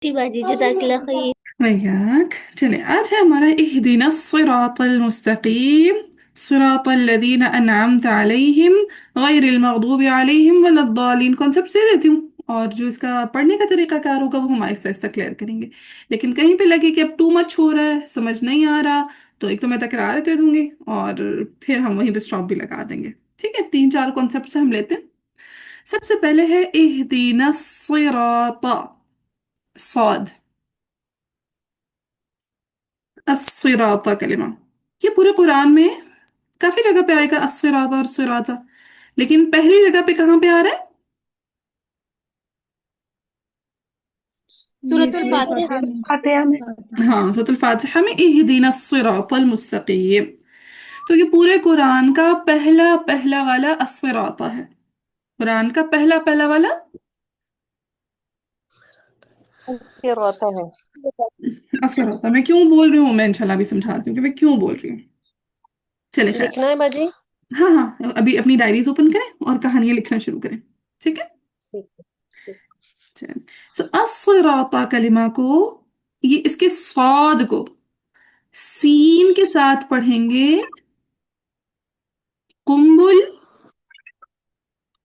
जी बाजी जज़ाकल्लाह खैर। वैयाक। चले, आज है हमारा इहदिना सिरातल मुस्तकीम सिरातल लदीन अनअमत अलैहिम गैरिल मगदूबि अलैहिम वलद्दालिन। कॉन्सेप्ट दे देती हूँ, और जो इसका पढ़ने का तरीका कार होगा वो हम आहिस्ता आहिस्ता क्लियर करेंगे। लेकिन कहीं पे लगे कि अब टू मच हो रहा है, समझ नहीं आ रहा, तो एक तो मैं तकरार कर दूंगी और फिर हम वहीं पे स्टॉप भी लगा देंगे। ठीक है, तीन चार कॉन्सेप्ट से हम लेते हैं। सबसे पहले है इहदिना सिराता, सॉद, अस्सिराता कलिमा। ये पूरे कुरान में काफी जगह पे आएगा अस्सिराता और सिराता, लेकिन पहली जगह पे कहाँ पे आ रहा है? ये सूरतुल सूरह फातिहा फातिहा में। में। फातिहा में। फातिहा में। हाँ, सूरह फातिहा में इहदिना सिरातल मुस्तकीम। तो ये पूरे कुरान का पहला पहला वाला अस्सिराता है। कुरान का पहला पहला वाला उसके रोता है। अस्सिराता। मैं क्यों बोल रही हूँ, मैं इंशाल्लाह भी समझाती हूँ कि मैं क्यों बोल रही हूँ। चले खैर। लिखना है बाजी। हाँ हाँ, अभी अपनी डायरीज ओपन करें और कहानियां लिखना शुरू करें। ठीक है। ठीक है। ठीक। चलिए, सो अस्सिराता कलिमा को, ये इसके स्वाद को सीन के साथ पढ़ेंगे, कुंबुल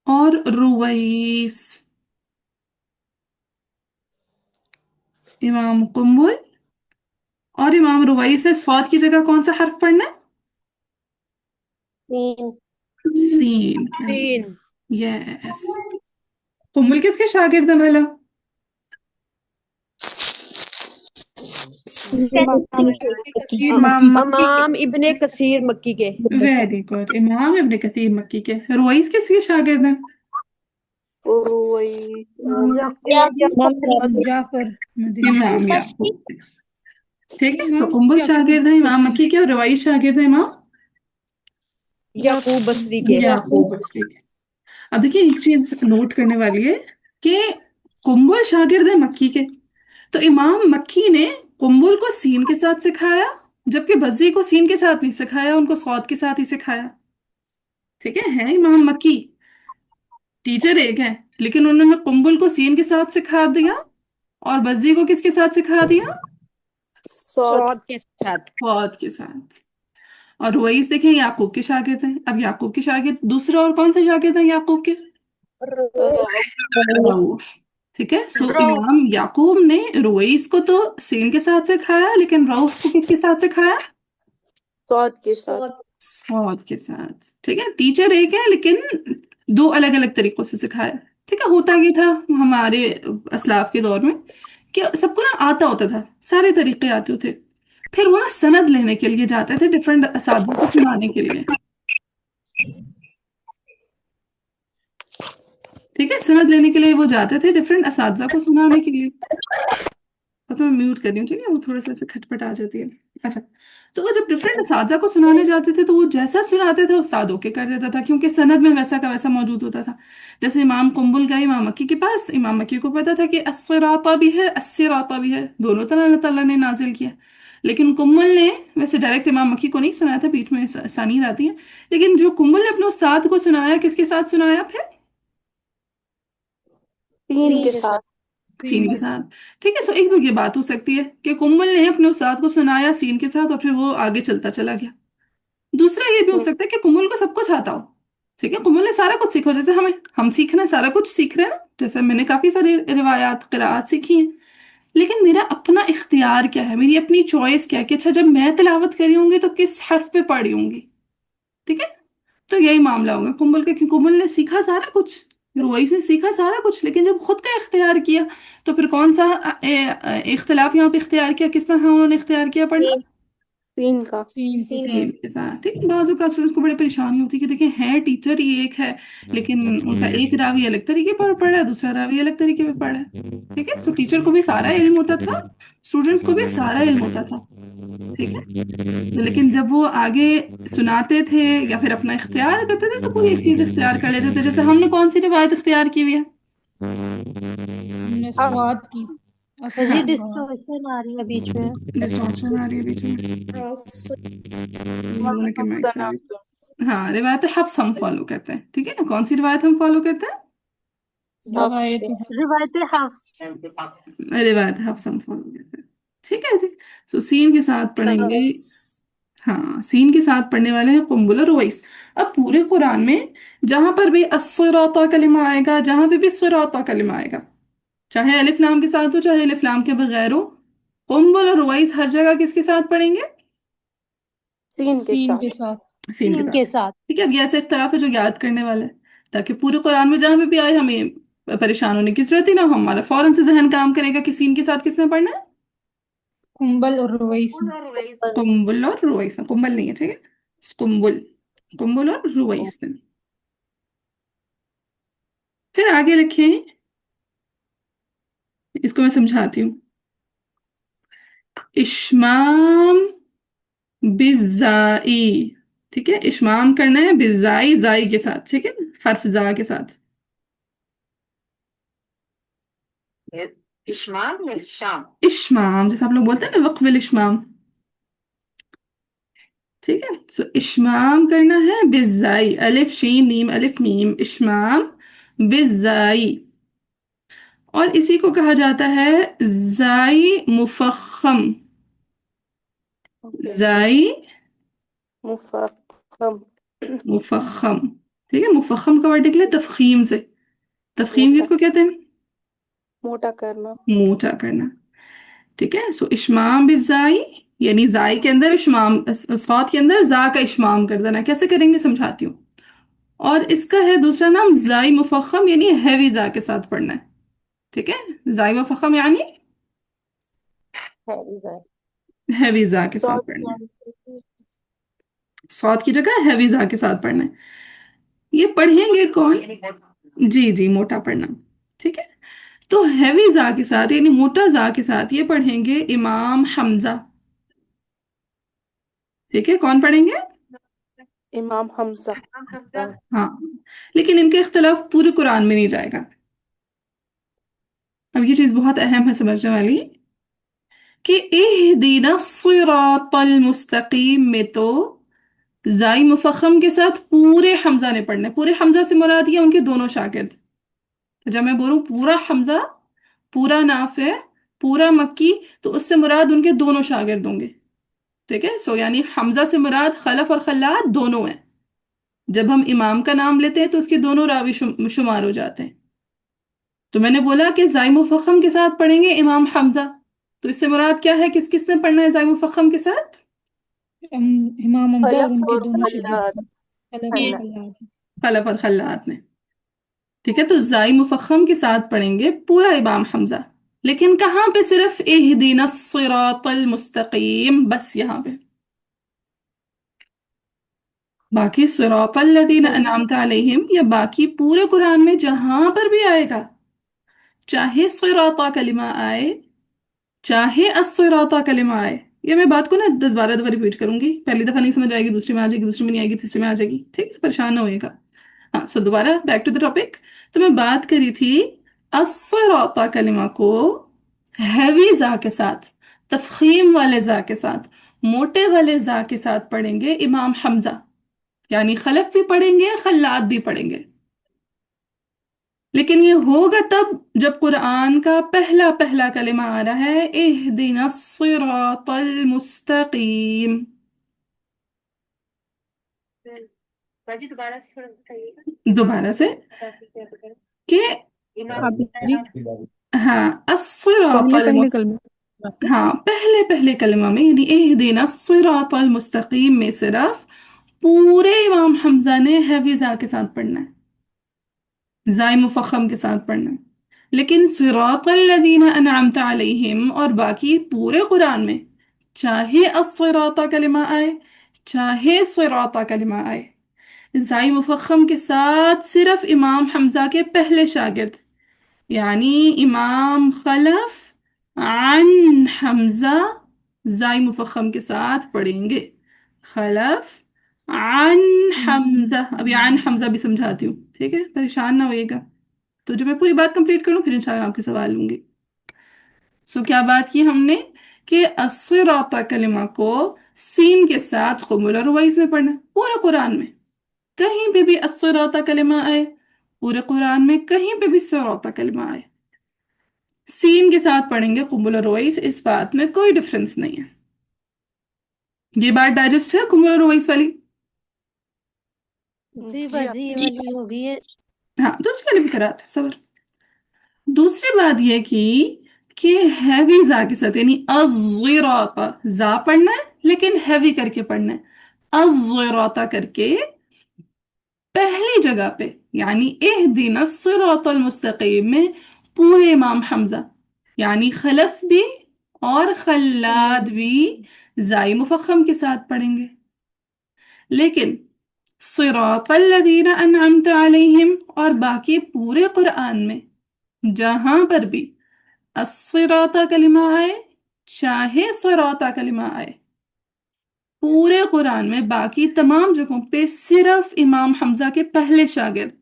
और रुवैस। इमाम कुंबुल और इमाम रुवैस है। स्वाद की जगह कौन सा हर्फ पढ़ना है? तीन। सीन। सीन। यस। कुंबुल किसके शागिर्द है भला? इमाम कसीर इमाम मक्की के। इब्ने कसीर मक्की के। वेरी गुड, इमाम इब्ने कसीर मक्की के। रुवैस किसके शागिर्द हैं? और वही इमाम इमाम जाफर मदनी। इमाम याकूब। ठीक है, सो इमाम कुंबुल याकूब शागिर्द है इमाम बसरी। मक्की के, और रुवैस शागिर्द है इमाम याकूब बसरी के। याकूब बसरी के। अब देखिए, एक चीज नोट करने वाली है कि कुंबल शागिर्द है मक्की के, तो इमाम मक्की ने कुंबल को सीन के साथ सिखाया, जबकि बज्जी को सीन के साथ नहीं सिखाया, उनको सौद के साथ ही सिखाया। ठीक है इमाम मक्की, टीचर एक है, लेकिन उन्होंने कुंबल को सीन के साथ सिखा दिया और बज्जी को किसके साथ सिखा दिया? सौद के साथ। सौद के साथ। और रुवैस देखें, याकूब के शागिर्द हैं। अब याकूब के शागिर्द दूसरे और कौन से शागिर्द हैं याकूब के? रऊफ। ठीक है, सो इमाम याकूब ने रुवैस को तो सीन के साथ सिखाया, लेकिन रऊफ को किसके साथ सिखाया? सौद के साथ। सौद के साथ। ठीक है, टीचर एक है लेकिन दो अलग अलग तरीकों से सिखाया। ठीक है, होता ये था हमारे असलाफ के दौर में कि सबको ना आता होता था, सारे तरीके आते होते, फिर वो ना सनद लेने के लिए जाते थे डिफरेंट असातिज़ा को सुनाने के लिए। ठीक है, सनद लेने के लिए वो जाते थे डिफरेंट असातिज़ा को सुनाने के लिए। तो मैं म्यूट कर रही हूँ, ठीक है, वो थोड़ा सा ऐसे खटपट आ जाती है। अच्छा, तो वो जब डिफरेंट असातिज़ा को सुनाने जाते थे तो वो जैसा सुनाते थे उस्ताद ओके कर देता था, क्योंकि सनद में वैसा का वैसा मौजूद होता था। जैसे इमाम कुंबुल गए इमाम मक्की के पास, इमाम मक्की को पता था कि अस्सिराता भी है अस्सिराता भी है, दोनों तरह अल्लाह ताला ने नाजिल किया। लेकिन कुंबुल ने वैसे डायरेक्ट इमाम मक्की को नहीं सुनाया था, बीच में असानीद आती है। लेकिन जो कुंबुल ने अपने उस्ताद को सुनाया, किसके साथ सुनाया फिर? तीन के साथ। सीन तीन के के साथ। साथ। ठीक है, सो एक तो ये बात हो सकती है कि कुंबल ने अपने उस्ताद को सुनाया सीन के साथ और फिर वो आगे चलता चला गया। दूसरा ये भी हो सकता है कि कुंबल को सब कुछ आता हो। ठीक है, कुंबल ने सारा कुछ सीखा, जैसे हम सीख रहे हैं, सारा कुछ सीख रहे हैं ना, जैसे मैंने काफी सारे रिवायात किरात सीखी हैं। लेकिन मेरा अपना इख्तियार क्या है, मेरी अपनी चॉइस क्या है कि अच्छा जब मैं तिलावत करी होंगी तो किस हर्फ पे पढ़ी होंगी। ठीक है, तो यही मामला होगा कुंबल का, कि कुंबल ने सीखा सारा कुछ, रुवैस ने सीखा सारा कुछ, लेकिन जब खुद का इख्तियार किया तो फिर कौन सा इख्तिलाफ यहाँ पे इख्तियार किया, किस तरह उन्होंने इख्तियार किया पढ़ना? तीन का। तीन के सीन साथ। के साथ। ठीक है, बाजू का स्टूडेंट्स को बड़ी परेशानी होती है कि देखिए है टीचर ही एक है, लेकिन उनका एक रावी अलग तरीके पर पढ़ा है, दूसरा रावी अलग तरीके पर पढ़ा है। ठीक है, सो टीचर को भी सारा इल्म होता था, स्टूडेंट्स को भी सारा इल्म होता था। ठीक है, तो लेकिन जब वो आगे सुनाते थे या फिर अपना इख्तियार करते थे तो कोई एक चीज इख्तियार कर लेते थे। जैसे हमने कौन सी रिवायत इख्तियार की हुई है? हमने अब स्वाद की। जी हाँ, अस्सलाम। डिस्टॉर्शन आ रही है बीच में। डिस्टॉर्शन आ रही है बीच में। इन दोनों के माइक से आ रही। हाँ, रिवायत हफ्स हम फॉलो करते हैं। ठीक है, कौन सी रिवायत हम फॉलो करते हैं? रवायत रिवायत हफ्स। रिवायत हफ्स हम फॉलो करते हैं। ठीक है जी। सो सीन के साथ पढ़ेंगे। हाँ, सीन के साथ पढ़ने वाले हैं कुंबुल और उवैस। अब पूरे कुरान में जहां पर भी अस्सिराता कलिमा आएगा, जहां पे भी सिराता कलिमा आएगा, चाहे अलिफ लाम के साथ हो चाहे अलिफ लाम के बगैर हो, कुंबुल और उवैस हर जगह किसके साथ पढ़ेंगे? सीन के सीन के साथ। साथ। सीन के सीन साथ। के साथ। ठीक है, अब ये ऐसे इख्तलाफ है जो याद करने वाला है, ताकि पूरे कुरान में जहां पे भी आए हमें परेशान होने की जरूरत ही ना हो, हमारा फौरन से जहन काम करेगा कि सीन के साथ किसने पढ़ना है? कुंबल और रुवैस। कुंबुल और रुवैस। कुंबल नहीं है, ठीक है, कुंबुल। कुंबुल और रुवैस ने। फिर आगे लिखें, इसको मैं समझाती हूँ। इश्माम बिज़ाई। ठीक है, इश्माम करना है बिज़ाई, जाई के साथ, ठीक है, हर्फ जा के साथ। इश्माम या शाम? इश्माम, जैसे आप लोग बोलते हैं ना वक्फिल इश्माम। ठीक है, सो इश्माम करना है बिज़ाई, अलिफ शीन मीम अलिफ मीम, इश्माम बिज़ाई। और इसी को कहा जाता है जाई मुफख्खम। जाई मुफख्खम। मुफख्खम। ठीक है, मुफख्खम का वर्ड निकले तफखीम से। तफखीम मोटा किसको कहते हैं? मोटा करना। मोटा करना। ठीक है, सो इश्माम बिज़ाई, यानी जाई के अंदर इश्माम, सौत के अंदर जा का इश्माम कर देना। कैसे करेंगे समझाती हूँ। और इसका है दूसरा नाम जाई मुफख्खम, यानी हैवी जा के साथ पढ़ना है। ठीक है, जाई मुफख्खम यानी हैवी जा के साथ सॉरी पढ़ना है। सौत की जगह हैवी जा के साथ पढ़ना है। ये पढ़ेंगे कौन? जी जी, मोटा पढ़ना। ठीक है, तो हैवी जा के साथ यानी मोटा जा के साथ ये पढ़ेंगे इमाम हमजा। ठीक है, कौन पढ़ेंगे? इमाम हमजा। हाँ, लेकिन इनके इख्तलाफ पूरे कुरान में नहीं जाएगा। अब ये चीज बहुत अहम है समझने वाली, कि इहदिना सिरातल मुस्तकीम में तो जाई मुफख्खम के साथ पूरे हमजा ने पढ़ना है। पूरे हमजा से मुराद ये उनके दोनों शागिर्द। तो जब मैं बोलूं पूरा हमजा, पूरा नाफे, पूरा मक्की, तो उससे मुराद उनके दोनों शागिर्द होंगे। ठीक है, सो यानी हमजा से मुराद खलफ और खल्लाद दोनों हैं। जब हम इमाम का नाम लेते हैं तो उसके दोनों रावी शुमार हो जाते हैं। तो मैंने बोला कि जाई मुफख्खम के साथ पढ़ेंगे इमाम हमजा, तो इससे मुराद क्या है, किस किसने पढ़ना है जाई मुफख्खम के साथ? इमाम हमजा और खलफ उनके और दोनों खल्लाद। शागिर्द खलफ और खल्लाद। खलफ और खल्लाद ने। ठीक है, तो जाई मुफख्खम के साथ पढ़ेंगे पूरा इमाम हमजा, लेकिन कहाँ पे? सिर्फ इहदिना सिरातल मुस्तकीम, बस यहाँ पे। बाकी सिरातल लदीना अनअमता अलैहिम, या बाकी पूरे कुरान में जहां पर भी आएगा, चाहे सिराता कलिमा आए चाहे अस्सिराता कलिमा आए, ये मैं बात को ना 10-12 दफा रिपीट करूंगी। पहली दफा नहीं समझ आएगी, दूसरी में आ जाएगी, दूसरी में नहीं आएगी, तीसरी में आ जाएगी। ठीक है, परेशान ना होइएगा। हाँ, सो दोबारा बैक टू द टॉपिक। तो मैं बात करी थी अस्सिराता कलिमा को हैवी जा के साथ, तफखीम वाले जा के साथ, मोटे वाले जा के साथ पढ़ेंगे इमाम हमजा, यानी खलफ भी पढ़ेंगे खल्लाद भी पढ़ेंगे। लेकिन ये होगा तब जब कुरान का पहला पहला कलिमा आ रहा है इहदिना सिरातल मुस्तकीम। दोबारा से कि हाँ अस्सिरातल हाँ, पहले पहले कलमा में यानी इहदिना सिरातल मुस्तकीम में सिर्फ पूरे इमाम हमजा ने हैवी जा के साथ पढ़ना है, जाय मुफख्खम के साथ पढ़ना है। लेकिन सिरातल लदीना अनअमता अलैहिम और बाकी पूरे कुरान में चाहे अस्सिराता कलिमा आए चाहे सिराता कलिमा आए, जाय मुफख्खम के साथ सिर्फ इमाम हमजा के पहले शागिर्द यानी इमाम खलफ अन हमजा जाय मुफख्खम के साथ पढ़ेंगे। खलफ अन हमजा। अभी अन हमजा भी समझाती हूँ, ठीक है, परेशान ना होइएगा। तो जब मैं पूरी बात कंप्लीट करूँ फिर इंशाल्लाह आपके सवाल लूंगी। सो क्या बात की हमने कि अस्सिराता कलिमा को सीन के साथ कुमुल और रुवाइस में पढ़ना। पूरे कुरान में कहीं पे भी अस्सिराता कलिमा आए पूरे कुरान में कहीं पे भी सिराता कलमा आए, सीन के साथ पढ़ेंगे कुमुल और रुवैस, इस बात में कोई डिफरेंस नहीं है। ये बात डाइजेस्ट है कुमुल और रुवैस वाली? जी जी बाजी ये आपी। वाली हो गई है। हाँ, तो उसके लिए भी करा था सबर। दूसरी बात ये कि हैवी जा के साथ, यानी अज़िराता, जा पढ़ना है लेकिन हैवी करके पढ़ना है, अज़िराता करके पहली जगह पे, यानी इहदिना सिरातल मुस्तकीम में पूरे इमाम हमजा, यानी खलफ भी और खल्लाद भी जाई मुफख्खम के साथ पढ़ेंगे। लेकिन सिरातल लदीना अनअमत अलैहिम और बाकी पूरे कुरान में जहां पर भी अस्सिराता कलिमा आए, चाहे सिराता कलिमा आए, पूरे कुरान में बाकी तमाम जगहों पे सिर्फ इमाम हमजा के पहले शागिर्द,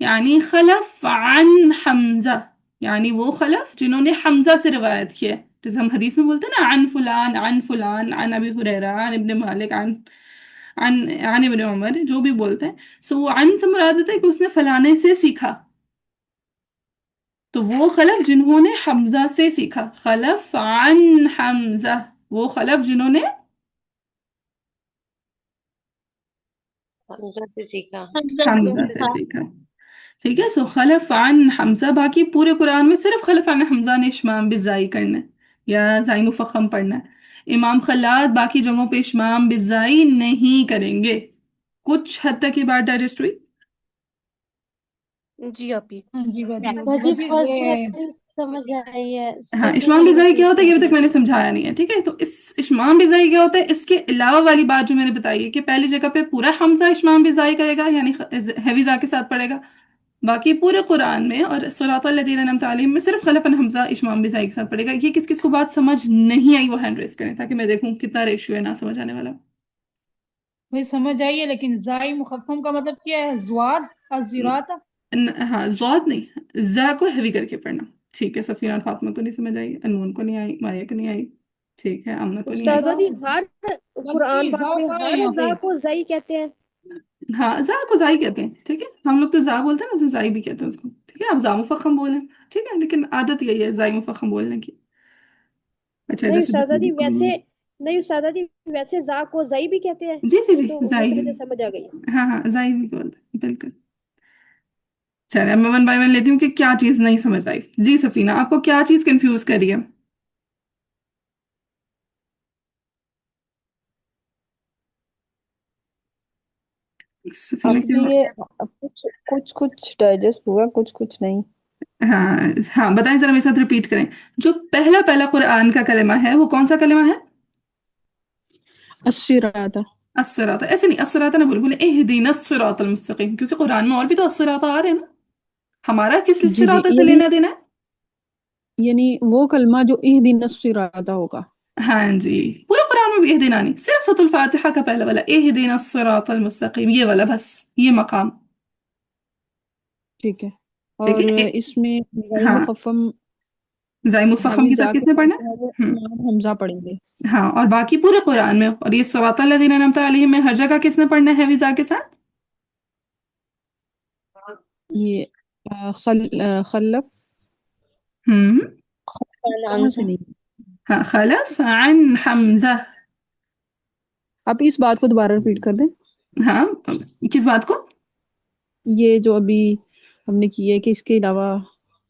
यानी खलफ अन हमजा, यानी वो खलफ जिन्होंने हमजा से रिवायत किया है, जैसे हम हदीस में बोलते हैं ना, अन फुलान अन अबी हुरैरा अन इब्न मालिक अन अन इब्न उमर, जो भी बोलते हैं, सो वो अन से मुराद होता है कि उसने फलाने से सीखा। तो वो खलफ जिन्होंने हमजा से सीखा, खलफ अन हमजा, वो खलफ जिन्होंने हमजा से सीखा। हमजा से हमजा से सीखा। सीखा। ठीक है, सो खलफ अन हमजा, बाकी पूरे कुरान में सिर्फ खलफ अन हमजा ने इशमाम बिज़ाई करना है या जाई मुफख्खम पढ़ना है। इमाम खल्लाद बाकी जगहों पे इशमाम बिज़ाई नहीं करेंगे। कुछ हद तक ये बात डाइजेस्ट हुई? जी आपी। हाँ जी बाजी। बाजी बाजी फर्स्ट ये वाली समझ आई है, हाँ, सेकंड इशमाम वाली बिज़ाई क्या प्लीज होता है ये अभी तक कंप्लीट। मैंने समझाया नहीं है। ठीक है, तो इस इशमाम बिज़ाई क्या होता है, इसके अलावा वाली बात जो मैंने बताई है कि पहली जगह पे पूरा हमजा इशमाम बिज़ाई करेगा, यानी हैवी जा के साथ पढ़ेगा, बाकी पूरे कुरान में और सिरातल लदीना अनअमत अलैहिम में सिर्फ खलफन हमजा इशमाम बिज़ाई के साथ पढ़ेगा। ये किस किस को बात समझ नहीं आई वो हैंड रेस करें, ताकि मैं देखूं कितना रेशियो है ना समझ आने वाला। मुझे समझ आई है, लेकिन जाई मुखफ़्फ़म का मतलब क्या है? ज़्वाद अज़िराता। हाँ, ज़ाद नहीं, जा को हैवी करके पढ़ना। ठीक है, सफीना और फातिमा को नहीं समझ आई, अनमोल को नहीं आई, मारिया को नहीं आई, ठीक है, आमना को नहीं आई। उस्ताद जी हर कुरान बाकी पाक ज़ा में कहाँ है हर यहाँ जा पे? को जई कहते हैं। हाँ, जा को जाई कहते हैं। ठीक है, हम लोग तो जा बोलते हैं, वैसे जाई भी कहते हैं उसको। ठीक है, आप जा मुफख्खम बोलें, ठीक है, लेकिन आदत यही है जाई मुफख्खम बोलने की। अच्छा, इधर नहीं से उस्ताद जी बिस्मिल्लाह वैसे, नहीं उस्ताद जी वैसे जा को जई भी कहते हैं। जी जी वो जी, तो वो जाई तो ही, मुझे समझ आ गई। हाँ हाँ, जाई भी बोलते हैं, बिल्कुल। चलिए, अब मैं वन बाय वन लेती हूँ कि क्या चीज़ नहीं समझ आई। जी सफीना, आपको क्या चीज़ कंफ्यूज कर रही है? सफीना आप क्या? जी ये कुछ कुछ कुछ डाइजेस्ट हुआ, कुछ कुछ नहीं। हाँ हाँ, बताएं जरा, मेरे साथ रिपीट करें। जो पहला पहला कुरान का कलमा है वो कौन सा कलमा है? अस्सिराता। अस्सराता। ऐसे नहीं, अस्सराता ना बोले, बोले इहदिना सिरातल मुस्तकीम, क्योंकि कुरान में और भी तो अस्सराता आ रहे हैं ना। हमारा किस जी जी, सिराता से यानी लेना देना है? यानी वो कलमा जो इहदिन अस्सिराता होगा। हाँ जी, पूरे कुरान में भी इहदिना नहीं, सिर्फ सूरह फातिहा का पहला वाला इहदिना सिरातल मुस्तकीम, ये वाला, बस ये मकाम। ठीक है। ठीक और है, इसमें जाई हाँ, मुखफ़्फ़म जाई मुफख्खम हैवी के साथ जा के किसने पढ़ना है? पढ़ते हैं, वो हम्म, इमाम हमजा पढ़ेंगे। हाँ, और बाकी पूरे कुरान में, और ये सिरातल लज़ीना अनअमत अलैहिम में हर जगह किसने पढ़ना है हैवी के साथ? ये खल्लफ हम्म, कहाँ से नहीं। हाँ, खलफ अन हमजा। आप इस बात को दोबारा रिपीट कर दें। हाँ, किस बात को? ये जो अभी हमने की है कि इसके अलावा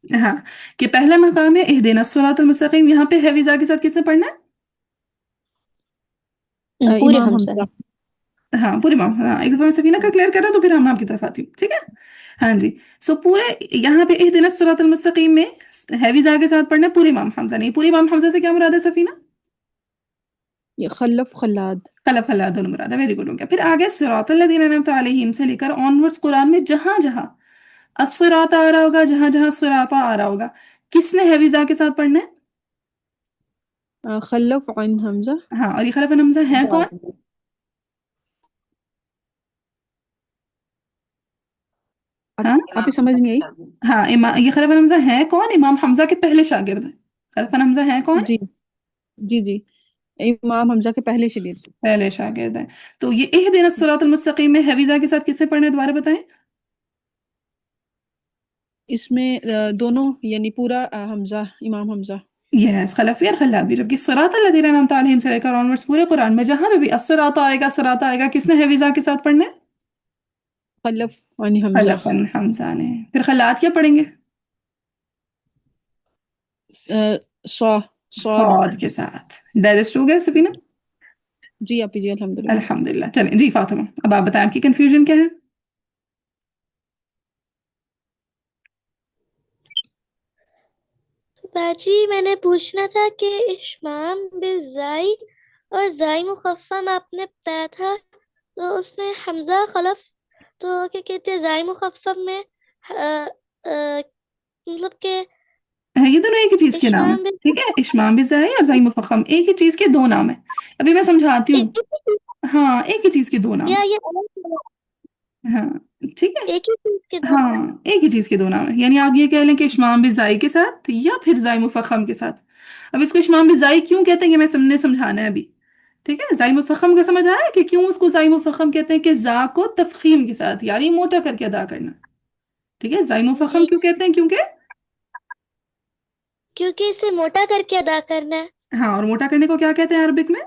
हाँ, कि पहला मकाम है इहदिना सिरातल मुस्तकीम, यहाँ पे हैवी के साथ किसने पढ़ना है? पूरे इमाम हमजा हमजा। ने। हाँ, पूरे माम, हाँ, एक दफा मैं सफीना का क्लियर कर रहा तो फिर हम आपकी तरफ आती हूँ, ठीक है। हाँ जी, सो पूरे यहाँ पे इहदिना सिरातल मुस्तकीम में हैवी के साथ पढ़ना है पूरे इमाम हमजा, नहीं पूरे इमाम हमजा से क्या मुराद है सफीना? ये खल्लफ खल्लाद। खलफ खल्ला दोनों मुराद है, वेरी गुड हो गया। फिर आगे सिरातल लज़ीना अनअमत अलैहिम से लेकर ऑनवर्ड्स कुरान में जहां जहां अस्सराता आ रहा होगा, जहां जहां सिराता आ रहा होगा, किसने हैवी के साथ पढ़ना है? खल्लफ अन हमजा। हाँ, और ये खलफ हमजा है कौन? हाँ आप ही समझ नहीं आई। हाँ, ये खलफ हमजा है कौन? इमाम हमजा के पहले शागिर्द है। खलफ हमजा है कौन? जी जी जी, इमाम हमजा के पहले शागिर्द। पहले शागिर्द है। तो ये इहदिना सिरातल मुस्तकीम में हैवी के साथ किससे पढ़ना है, दोबारा बताएं। اس میں دونوں یعنی پورا حمزہ، امام حمزہ. یس خلفی اور خلابی، جبکہ صراط الذین انعمت علیہم سے لے کر آنورڈس پورے قرآن میں جہاں پہ بھی الصراط آئے گا، صراط آئے گا، کس نے حفظہ کے ساتھ پڑھنا ہے؟ خلف یعنی حمزہ. خلفن حمزہ نے. پھر خلات کیا پڑھیں گے؟ صاد. صاد کے ساتھ. ڈائجسٹ ہو گیا سفینہ؟ جی آپ جی الحمدللہ. الحمدللہ. چلیں جی فاطمہ، اب آپ بتائیں آپ کی کنفیوژن کیا ہے؟ باجی میں نے پوچھنا تھا کہ اشمام بالزائی اور زائی مخفم آپ نے بتایا تھا، تو اس میں حمزہ خلف، تو کیا کہتے ہیں زائی مخفم میں مطلب کہ یہ دونوں ایک ہی چیز کے نام ہیں، اشمام ٹھیک ہے؟ اشمام بزائی اور زائی مفخم ایک ہی چیز کے دو نام ہیں. ابھی میں سمجھاتی ہوں. ہاں ایک ہی چیز کے دو نام یا ہیں. یہ الگ ہاں ٹھیک ہے. ایک ہی چیز کے دو؟ ہاں ایک ہی چیز کے دو نام ہیں، یعنی آپ یہ کہہ لیں کہ اشمام بزائی کے ساتھ یا پھر زائی مفخم کے ساتھ. اب اس کو اشمام بزائی کیوں کہتے ہیں یہ میں سمجھانا ہے ابھی. ٹھیک ہے؟ زائی مفخم کا سمجھ آیا کہ کیوں اس کو زائی مفخم کہتے ہیں؟ کہ زا کو تفخیم کے ساتھ یعنی موٹا کر کے ادا کرنا. ٹھیک ہے؟ زائی مفخم جی کیوں کہتے ہیں؟ کیونکہ کیونکہ اسے موٹا کر کے ادا کرنا ہے. ہاں، اور موٹا کرنے کو کیا کہتے ہیں عربک میں؟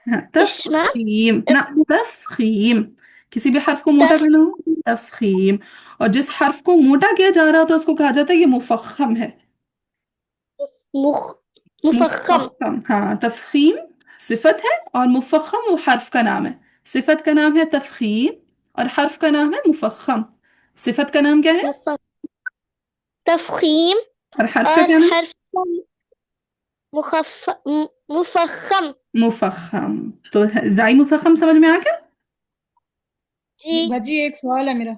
ہاں اشمام تفخیم. نہ تفخیم، کسی بھی حرف کو موٹا کرنا ہو تفخیم. اور جس حرف کو موٹا کیا جا رہا ہوتا ہے اس کو کہا جاتا ہے یہ مفخم ہے. مفخم. مفخم، ہاں. تفخیم صفت ہے اور مفخم وہ حرف کا نام ہے. صفت کا نام ہے تفخیم اور حرف کا نام ہے مفخم. صفت کا نام کیا ہے تفخیم اور حرف کا اور کیا نام؟ حرف مفخم. مفخم. تو زائی مفخم سمجھ میں آ گیا؟ جی باجی ایک سوال ہے میرا.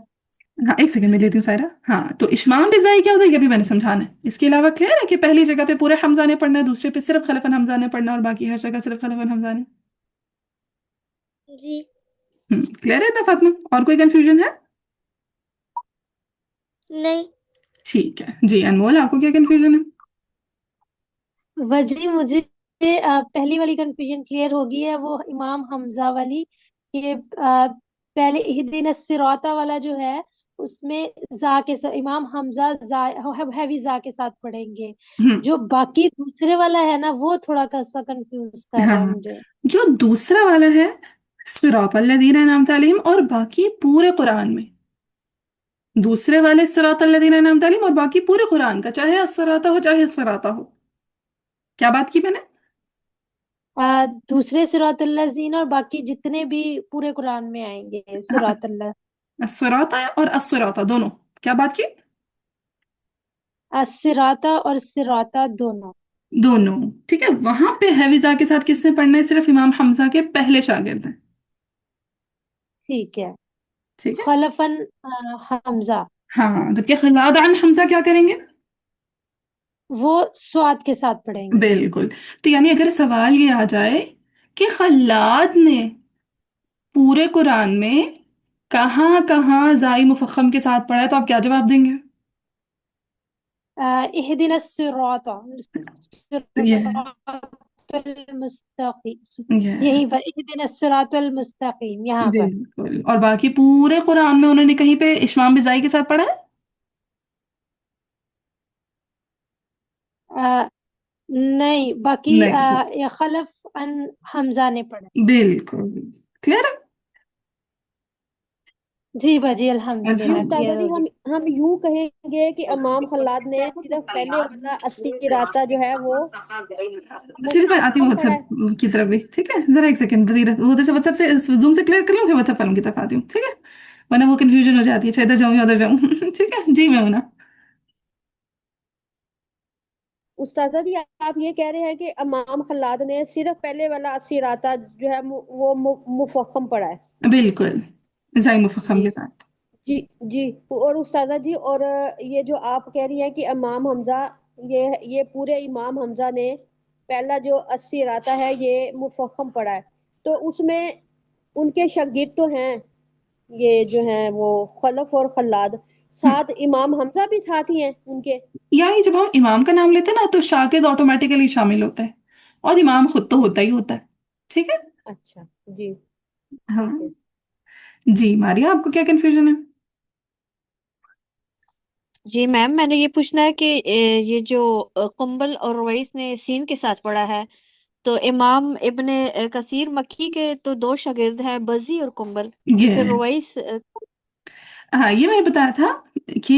ہاں ایک سیکنڈ میں لیتی ہوں سائرہ. ہاں تو اشمام بزائی کیا ہوتا ہے یہ بھی میں نے سمجھانا ہے. اس کے علاوہ کلیئر ہے کہ پہلی جگہ پہ پورے حمزہ نے پڑھنا ہے، دوسرے پہ صرف خلفن حمزہ نے پڑھنا ہے، اور باقی ہر جگہ صرف خلفن حمزہ نے. جی کلیئر ہے اتنا فاطمہ؟ اور کوئی کنفیوژن ہے؟ نہیں. ٹھیک ہے جی. انمول آپ کو کیا کنفیوژن ہے؟ وجی مجھے پہلی والی کنفیوژن کلیئر ہوگی ہے، وہ امام حمزہ والی، کہ پہلے اہدنا الصراط والا جو ہے اس میں زا کے ساتھ امام حمزہ ہیوی زا کے ساتھ پڑھیں گے. ہم، جو باقی دوسرے والا ہے نا وہ تھوڑا سا کنفیوز کر رہا ہاں ہے مجھے. جو دوسرا والا ہے صراط الذین انعمت علیہم اور باقی پورے قرآن میں، دوسرے والے صراط الذین انعمت علیہم اور باقی پورے قرآن کا، چاہے الصراط ہو چاہے الصراط ہو. کیا بات کی میں نے؟ دوسرے صراط الذین اور باقی جتنے بھی پورے قرآن میں آئیں گے ہاں صراط اللہ. الصراط اور الصراط دونوں. کیا بات کی؟ الصراط اور صراط دونوں. دونوں. ٹھیک ہے. وہاں پہ حفظہ کے ساتھ کس نے پڑھنا ہے؟ صرف امام حمزہ کے پہلے شاگرد ہیں. ٹھیک ہے. ٹھیک ہے. خلفاً حمزہ ہاں جبکہ خلاد عن حمزہ کیا کریں گے؟ وہ سواد کے ساتھ پڑھیں گے. بالکل. تو یعنی اگر سوال یہ آ جائے کہ خلاد نے پورے قرآن میں کہاں کہاں زائی مفخم کے ساتھ پڑھا ہے تو آپ کیا جواب دیں گے؟ اہدنا الصراط یہ المستقیم، یہ یہیں پر اہدنا الصراط المستقیم یہاں پر. بالکل. اور باقی پورے قرآن میں انہوں نے کہیں پہ اشمام بزائی کے ساتھ پڑھا ہے؟ نہیں، باقی نہیں. خلف ان حمزہ نے پڑھا. بالکل. کلیئر. جی باجی الحمدللہ جی الحمد کلیئر استاذہ جی، ہو گیا. ہم یوں کہیں گے کہ امام خلاد نے صرف پہلے والا الصراط جو ہے وہ صرف میں آتی ہوں مفخم واٹس پڑھا ہے. ایپ کی طرف بھی. ٹھیک ہے ذرا ایک سیکنڈ وزیرت وہ ادھر سے واٹس ایپ سے زوم سے کلیئر کر لوں پھر واٹس ایپ والوں کی طرف آتی ہوں. ٹھیک ہے ورنہ وہ کنفیوژن ہو جاتی ہے اچھا ادھر جاؤں یا ادھر جاؤں. ٹھیک ہے جی میں ہوں نا. استاذہ جی آپ یہ کہہ رہے ہیں کہ امام خلاد نے صرف پہلے والا الصراط جو ہے وہ مفخم پڑھا ہے. بالکل زائی مفخم جی کے ساتھ. جی جی. اور استاذہ جی، اور یہ جو آپ کہہ رہی ہیں کہ امام حمزہ، یہ پورے امام حمزہ نے پہلا جو الصراط ہے یہ مفخم پڑھا ہے، تو اس میں ان کے شاگرد تو ہیں یہ جو ہیں وہ خلف اور خلاد، ساتھ امام حمزہ بھی ساتھ ہی ہیں ان کے. یعنی جب ہم امام کا نام لیتے ہیں نا تو شاگرد آٹومیٹیکلی شامل ہوتا ہے اور امام خود تو ہوتا ہی ہوتا ہے. ٹھیک ہے. اچھا جی ہاں ٹھیک ہے. जी मारिया, आपको क्या कंफ्यूजन है? जी मैम, मैंने ये पूछना है कि ये जो कुंबल और रईस ने सीन के साथ पढ़ा है, तो इमाम इब्ने कसीर मक्की के तो दो शागिर्द हैं, बजी और कुंबल। तो ये फिर रईस हाँ, ये मैंने बताया था कि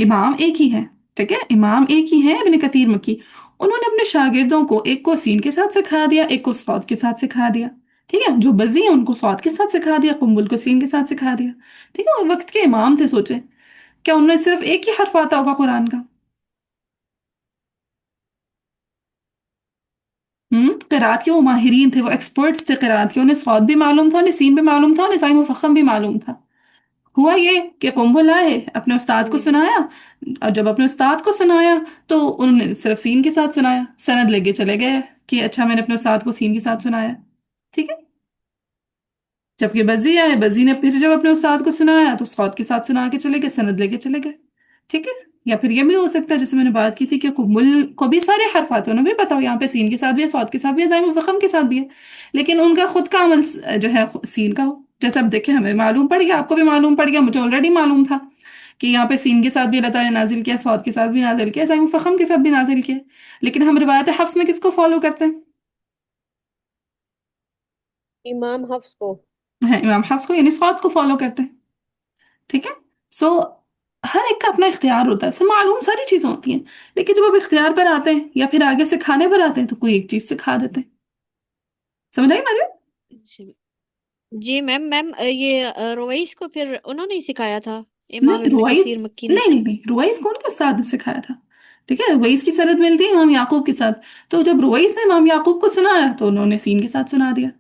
इमाम एक ही है। ठीक है, इमाम एक ही है, इब्ने कतीर मक्की। उन्होंने अपने शागिर्दों को, एक को सीन के साथ सिखा दिया, एक को सौद के साथ सिखा दिया। ठीक है, जो बजी है उनको सौद के साथ सिखा दिया, कुंबल को सीन के साथ सिखा दिया। ठीक है, वो वक्त के इमाम थे। सोचे क्या उन्हें सिर्फ एक ही हर्फ आता होगा कुरान का? किरात के वो माहिरीन थे, वो एक्सपर्ट्स थे किरात के। उन्हें सौद भी मालूम था, उन्हें सीन भी मालूम था, उन्हें साई मुफख्खम भी मालूम था। हुआ ये कि कुंभल आए, अपने उस्ताद को सुनाया। और जब अपने उस्ताद को सुनाया तो उन्होंने सिर्फ सीन के साथ सुनाया, सनद लेके चले गए कि अच्छा मैंने अपने उस्ताद को सीन के साथ सुनाया। ठीक है, जबकि बजी आए, बजी ने फिर जब अपने उस्ताद को सुनाया तो सौद के साथ सुना के चले गए, सनद लेके चले गए। ठीक है, या फिर ये भी हो सकता है जैसे मैंने बात की थी कि कुमुल को भी सारे हर्फ आते हैं, उन्हें भी पता हो यहाँ पे सीन के साथ भी है, सौद के साथ भी है, जाइम फखम के साथ भी है, लेकिन उनका खुद का अमल जो है सीन का हो। जैसे अब देखें, हमें मालूम पड़ गया, आपको भी मालूम पड़ गया, मुझे ऑलरेडी मालूम था कि यहाँ पे सीन के साथ भी अल्लाह ताला ने नाजिल किया, सौद के साथ भी नाजिल किया, जाइम फखम के साथ भी नाजिल किया। लेकिन हम रिवायत हफ्स में किसको फॉलो करते हैं? इमाम हफ्स को। है, इमाम हफ्स को, यानी सौद को फॉलो करते हैं। ठीक है, सो हर एक का अपना इख्तियार होता है, उसे मालूम सारी चीजें होती हैं, लेकिन जब अब इख्तियार पर आते हैं या फिर आगे सिखाने पर आते हैं तो कोई एक चीज सिखा देते हैं। समझ आई मैंने? जी जी मैम, ये रईस को फिर उन्होंने ही सिखाया था, इमाम नहीं इब्ने रुवाइस, कसीर मक्की ने। नहीं, रुवाइस कौन के उस्ताद ने सिखाया था? ठीक है, रुवाइस की सनद मिलती है इमाम याकूब के साथ। तो जब रुवाइस ने इमाम याकूब को सुनाया तो उन्होंने सीन के साथ सुना दिया।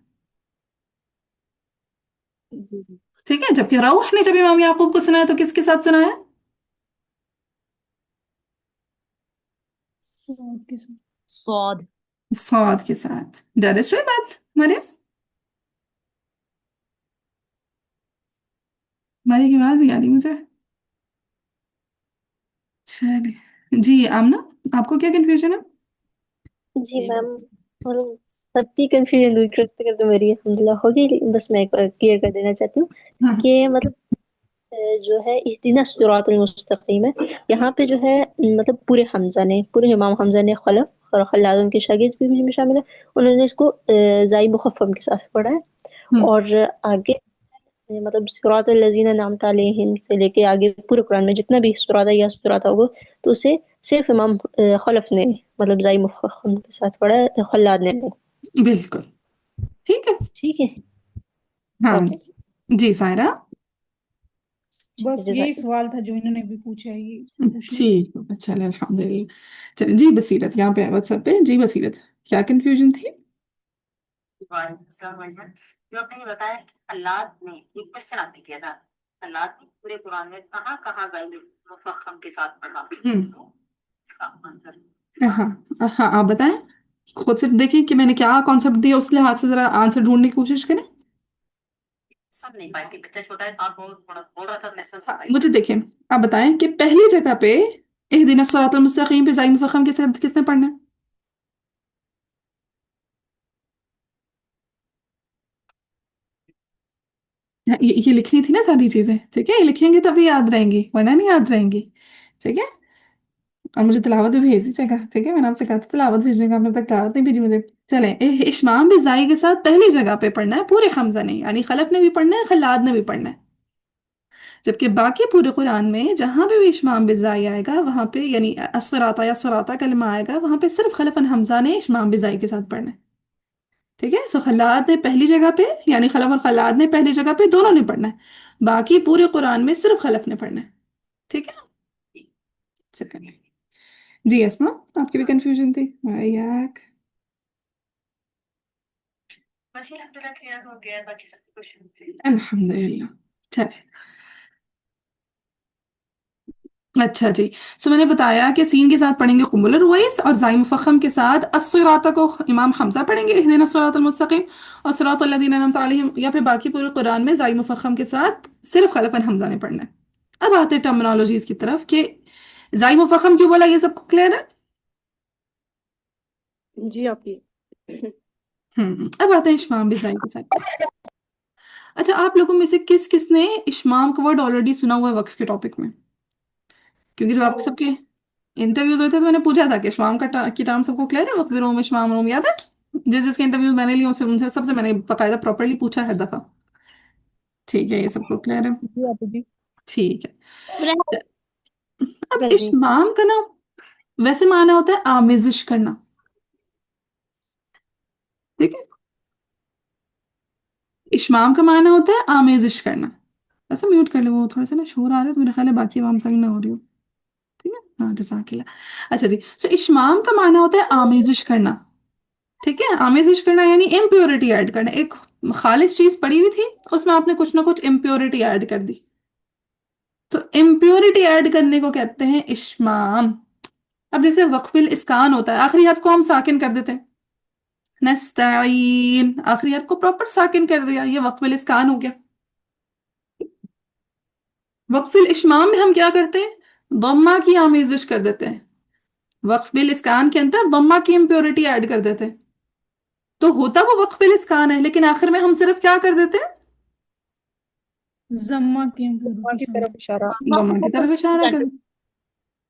ठीक है, जबकि रऊह ने जब इमाम याकूब को सुनाया तो किसके साथ सुनाया? सौद के साथ। सौद। सौद के साथ। डायरेक्ट हुई बात मरे, मरे की आवाज नहीं आ रही मुझे। चलिए जी, आमना, आपको क्या कंफ्यूजन है? जी मैम, और सबकी कंफ्यूजन दूर करते करते मेरी अल्हम्दुलिल्लाह हो गई, लेकिन बस मैं एक बार क्लियर कर देना चाहती हूँ हाँ। कि मतलब जो है इहदिना सिरातुल मुस्तकीम है, यहाँ पे जो है मतलब पूरे हमजा ने, पूरे इमाम हमजा ने, खलफ और खल्लाद उनके शागिर्द भी इसमें शामिल है, उन्होंने इसको जाई मुखफ़्फ़म के साथ पढ़ा है। हम्म, और आगे मतलब सिरातुल लज़ीना अनअमता अलैहिम से लेके आगे पूरे कुरान में जितना भी सुराता या सुराता होगा, तो उसे सिर्फ इमाम खलफ ने मतलब जाई मुफख्खम के साथ पढ़ा है, खल्लाद ने नहीं। बिल्कुल ठीक है। ठीक है। हाँ ओके। जी सायरा। बस यही जज़ाक। सवाल था जो इन्होंने भी पूछा है, ये पूछना था। ठीक है, चले अल्हम्दुलिल्लाह। चले जी, बसीरत यहाँ पे व्हाट्सएप पे। जी बसीरत, क्या कंफ्यूजन थी? जो आपने ये बताया कि अल्लाह ने एक क्वेश्चन आपने किया था, अल्लाह ने पूरे कुरान में कहाँ कहाँ ज़ाइल मुफख्खम के साथ पढ़ा, तो इसका आंसर हाँ हाँ, आप बताएं, खुद से देखिए कि मैंने क्या कॉन्सेप्ट दिया, उस लिहाज से जरा आंसर ढूंढने की कोशिश करें। सब नहीं पाई थी, बच्चा छोटा है, साथ बोल रहा था, मैं सुन नहीं पाई। मुझे देखें, आप बताएं कि पहली जगह पे इहदिना सिरातल मुस्तकीम पे ज़ाइम मुफख्खम के साथ किसने पढ़ना है? ये लिखनी थी ना सारी चीजें। ठीक है, ये लिखेंगे तभी याद रहेंगी, वरना नहीं याद रहेंगी। ठीक है, और मुझे तिलावत भी भेज दीजिएगा। ठीक है, मैंने आपसे कहा था तिलावत भेजने का, आपने अब तक तिलावत नहीं भेजी मुझे। चलें, इशमाम भी जाई के साथ पहली जगह पे पढ़ना है, पूरे हमजा ने, यानी खलफ ने भी पढ़ना है, खल्लाद ने भी पढ़ना है। जबकि बाकी पूरे कुरान में जहां पे भी इशमाम बिजाई आएगा वहां पे, यानी असराता या सराता कलमा आएगा, वहां पे सिर्फ खलफन हमजा ने इशमाम बिजाई के साथ पढ़ना है। ठीक है, सो खल्लाद ने पहली जगह पे, यानी खलफ और खल्लाद ने पहली जगह पे दोनों ने पढ़ना है, बाकी पूरे कुरान में सिर्फ खलफ ने पढ़ना है। ठीक है, चलिए जी अस्मा, आपकी भी कंफ्यूजन थी? याक बस अल्हम्दुलिल्लाह क्लियर हो गया, बाकी सब क्वेश्चन थे। अल्हम्दुलिल्लाह। चले, अच्छा जी, सो मैंने बताया कि सीन के साथ पढ़ेंगे कुमुल रुवैस, और जाई मुफख्खम के साथ अस्सिराता को इमाम हमजा पढ़ेंगे, इहदिना सिरातल मुस्तकीम, और सिरातल लज़ीना अनअमता अलैहिम, या फिर बाकी पूरे कुरान में जाई मुफख्खम के साथ सिर्फ खलफन हमजा ने पढ़ना है। अब आते हैं टर्मिनोलॉजीज की तरफ कि जाई मुफख्खम क्यों बोला, ये सबको क्लियर है? जी आपकी। अब आते हैं इशमाम बिजाई के साथ। अच्छा, आप लोगों में से किस किस ने इशमाम का वर्ड ऑलरेडी सुना हुआ है वक्फ के टॉपिक में? क्योंकि जब आप सबके इंटरव्यूज हुए थे तो मैंने पूछा था कि इशमाम की टर्म सबको क्लियर है, वक्फ रूम इशमाम रूम, याद है? जिस जिसके इंटरव्यूज मैंने लिए उनसे उनसे सबसे मैंने बाकायदा प्रॉपरली पूछा हर दफा। ठीक है, ये सबको क्लियर है? जी आप जी। ठीक है। अब जी इशमाम का ना वैसे माना होता है आमेजिश करना, ठीक है? इशमाम का माना होता है आमेजिश करना। ऐसा म्यूट कर लो, वो थोड़ा सा ना शोर आ रहा है तो मेरे ख्याल है बाकी आवाम तक ना हो रही हो। ठीक है, हाँ जज़ाकिल्लाह। अच्छा जी, सो इशमाम का माना होता है आमेजिश करना, ठीक है? आमेजिश करना यानी इम्प्योरिटी ऐड करना। एक खालिश चीज पड़ी हुई थी, उसमें आपने कुछ ना कुछ इम्प्योरिटी ऐड कर दी, तो इम्प्योरिटी ऐड करने को कहते हैं इशमाम। अब जैसे वक्फिल इस्कान होता है, आखिरी हर्फ को हम साकिन कर देते हैं, नस्ताइन, आखिरी हर्फ को प्रॉपर साकिन कर दिया, ये वक्फिल इस्कान हो गया। वक्फिल इशमाम में हम क्या करते हैं, दम्मा की आमेजिश कर देते हैं। वक्फिल इस्कान के अंदर दम्मा की इम्प्योरिटी ऐड कर देते हैं, तो होता वो वक्फिल इस्कान है, लेकिन आखिर में हम सिर्फ क्या कर देते हैं, जम्मा की अम्मा की इम्प्योरिटी तरफ इशारा। दम्मा की तरफ इशारा कर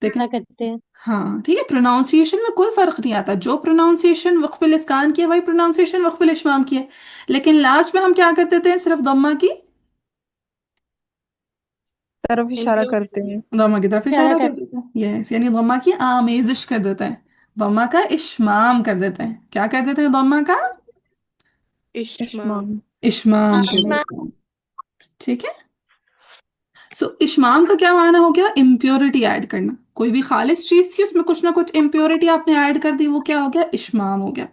देखें। क्या करते हैं। हाँ ठीक है, प्रोनाउंसिएशन में कोई फर्क नहीं आता, जो प्रोनाउंसिएशन वक्फिल इस्कान की है वही प्रोनाउंसिएशन वक्फिल इशमाम की है, लेकिन लास्ट में हम क्या कर देते हैं, सिर्फ दम्मा की तरफ इशारा करते हैं। दम्मा की तरफ इशारा इशारा कर कर देते हैं, यस, यानी दम्मा की आमेजिश कर देते हैं, दम्मा का इशमाम कर देते हैं। क्या कर देते हैं, दम्मा का इश्माम। इशमाम कर इशमाम। देते हैं, ठीक है? सो इशमाम का क्या माना हो गया, इम्प्योरिटी ऐड करना। कोई भी खालिस चीज थी उसमें कुछ ना कुछ इम्प्योरिटी आपने ऐड कर दी, वो क्या हो गया, इशमाम हो गया।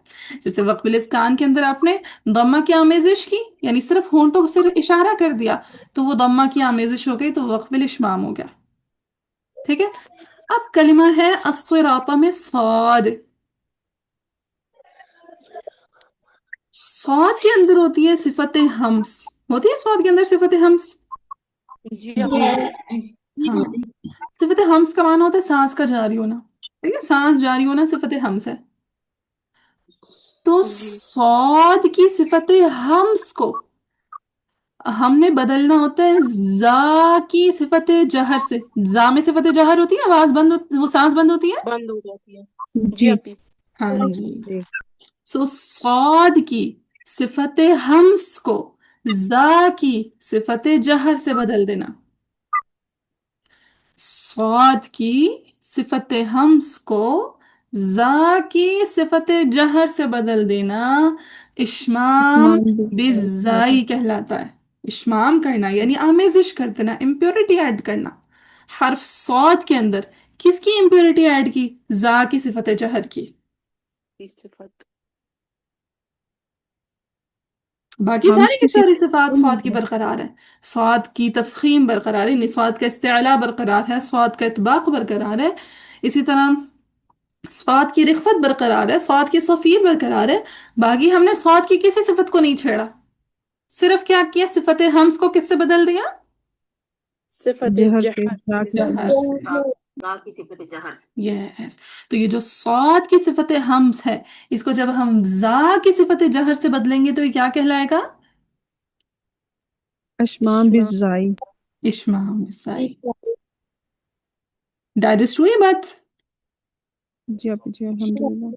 जैसे वक्फिल इस्कान के अंदर आपने दम्मा की आमेजिश की, यानी सिर्फ होंठों को सिर्फ इशारा कर दिया, तो वो दम्मा की आमेजिश हो गई, तो वक्फिल इशमाम हो गया, ठीक है? अब कलिमा है अस्सिराता में साद। साद के अंदर होती है सिफत हम्स, होती है साद के अंदर सिफत हम्स। जी जी हाँ, सिफत हम्स का माना होता है सांस का जारी होना, ठीक है? सांस जारी होना सिफत हम्स है। तो सौद की सिफत हम्स को हमने बदलना होता है जा की सिफत जहर से। जा में सिफत जहर होती है, आवाज बंद वो सांस बंद होती है। बंद हो जाती है। जी हाँ जी। सो सौद की सिफत हम्स को जा की सिफत जहर से बदल देना, स्वाद की सिफत हम्स को जा की सिफत जहर से बदल देना इशमाम इश्माम बिजाई कहलाता है। इशमाम करना यानी आमेजिश कर देना, इम्प्योरिटी ऐड करना। हर्फ सौद के अंदर किसकी इम्प्योरिटी ऐड की, जा की सिफत जहर की। सिफत। बाकी हम्स सारी की की सारी सिफत सिफात कौन स्वाद की है? बरकरार है। स्वाद की तफखीम बरकरार है, यानी स्वाद का इस्तेला बरकरार है, स्वाद का इतबाक बरकरार है। इसी तरह स्वाद की रिख्वत बरकरार है, स्वाद की सफीर बरकरार है। बाकी हमने स्वाद की किसी सिफत को नहीं छेड़ा, सिर्फ क्या किया, सिफत हम्स को किससे बदल दिया, जहर से जा के जहर बदल। से। ला की सिफत जहर से। यस, तो ये जो स्वाद की सिफत हम्स है, इसको जब हम जा की सिफत जहर से बदलेंगे तो ये क्या कहलाएगा, इश्माम बिजाई। इशमाम बिस्साई। डाइजेस्ट हुई ये बात? जी आप जी अल्हम्दुलिल्लाह।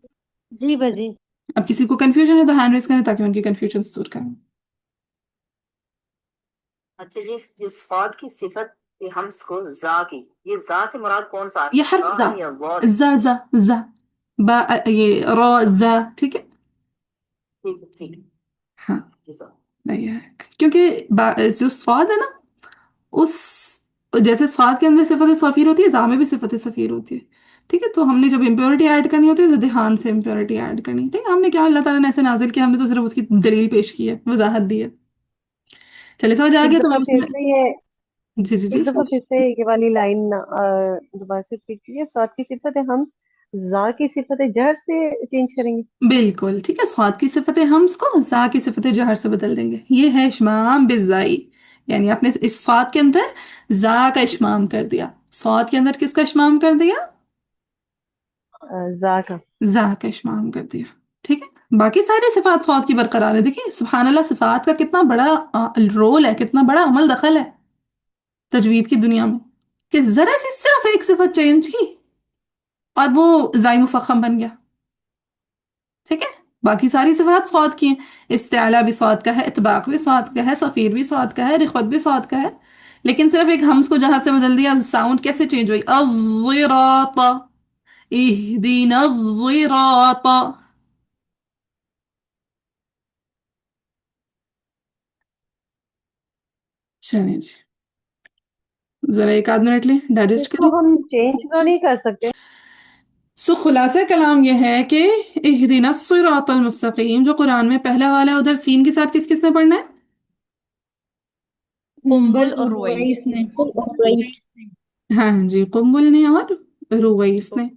जी बाजी। अब किसी को कंफ्यूजन है तो हैंड रेज करें ताकि उनकी कंफ्यूजन दूर करें। अच्छा जी, ये स्वाद की सिफत ये हम्स को जा की, ये जा से मुराद कौन सा है, ये हर्फ जा दा, है या वाद? जा बा, ये रा जा, ठीक है? ठीक ठीक हाँ जी सर। नहीं है, क्योंकि जो स्वाद है ना, उस जैसे स्वाद के अंदर सिफत सफीर होती है, जा में भी सिफत सफीर होती है, ठीक है? तो हमने जब इम्प्योरिटी ऐड करनी होती है तो ध्यान से इम्प्योरिटी ऐड करनी है, ठीक है? हमने क्या, अल्लाह ताला ने ऐसे नाजिल किया, हमने तो सिर्फ उसकी दलील पेश की है, वजाहत दी है। चले समझ आ एक गया तो दफा मैं फिर उसमें, से ये जी जी जी एक दफा फिर से ये वाली लाइन दोबारा से रिपीट कीजिए। स्वाद की सिफत है हम जा की सिफत है जहर से चेंज करेंगे। बिल्कुल ठीक है, स्वाद की सिफतें हम इसको जा की सिफतें जहर से बदल देंगे। ये है इशमाम बिजाई, यानी आपने इस स्वाद के अंदर जा का इशमाम कर दिया, स्वाद के अंदर किसका इशमाम कर दिया, जा का। जा का इशमाम कर दिया, ठीक ठीक है, बाकी सारी सिफात स्वाद की बरकरार है। देखिए सुभान अल्लाह, सिफात का कितना बड़ा रोल है, कितना बड़ा अमल दखल है तजवीद की दुनिया में, कि जरा सी सिर्फ एक सिफत चेंज की और वो ज़ाई मुफख्खम बन गया। ठीक है, बाकी सारी सिफात स्वाद की हैं। इस्तिआला भी स्वाद का है, इतबाक भी स्वाद का है, सफीर भी स्वाद का है, रिखवत भी स्वाद का है। लेकिन सिर्फ एक हम्स को जहां से बदल दिया, साउंड कैसे चेंज हुई, अज़्ज़िराता, इहदिना अज़्ज़िराता। चलिए जी, जरा एक आध मिनट लें, डाइजेस्ट इसको करें। हम चेंज तो नहीं कर सकते? सो खुलासा कलाम यह है कि इहदिना सिरातल मुस्तकीम जो कुरान में पहला वाला है, उधर सीन के साथ किस किसने पढ़ना है? कुंबल और रुवैस रुवैस ने। रुवैस हाँ जी, कुम्बुल ने और रुवैस ने।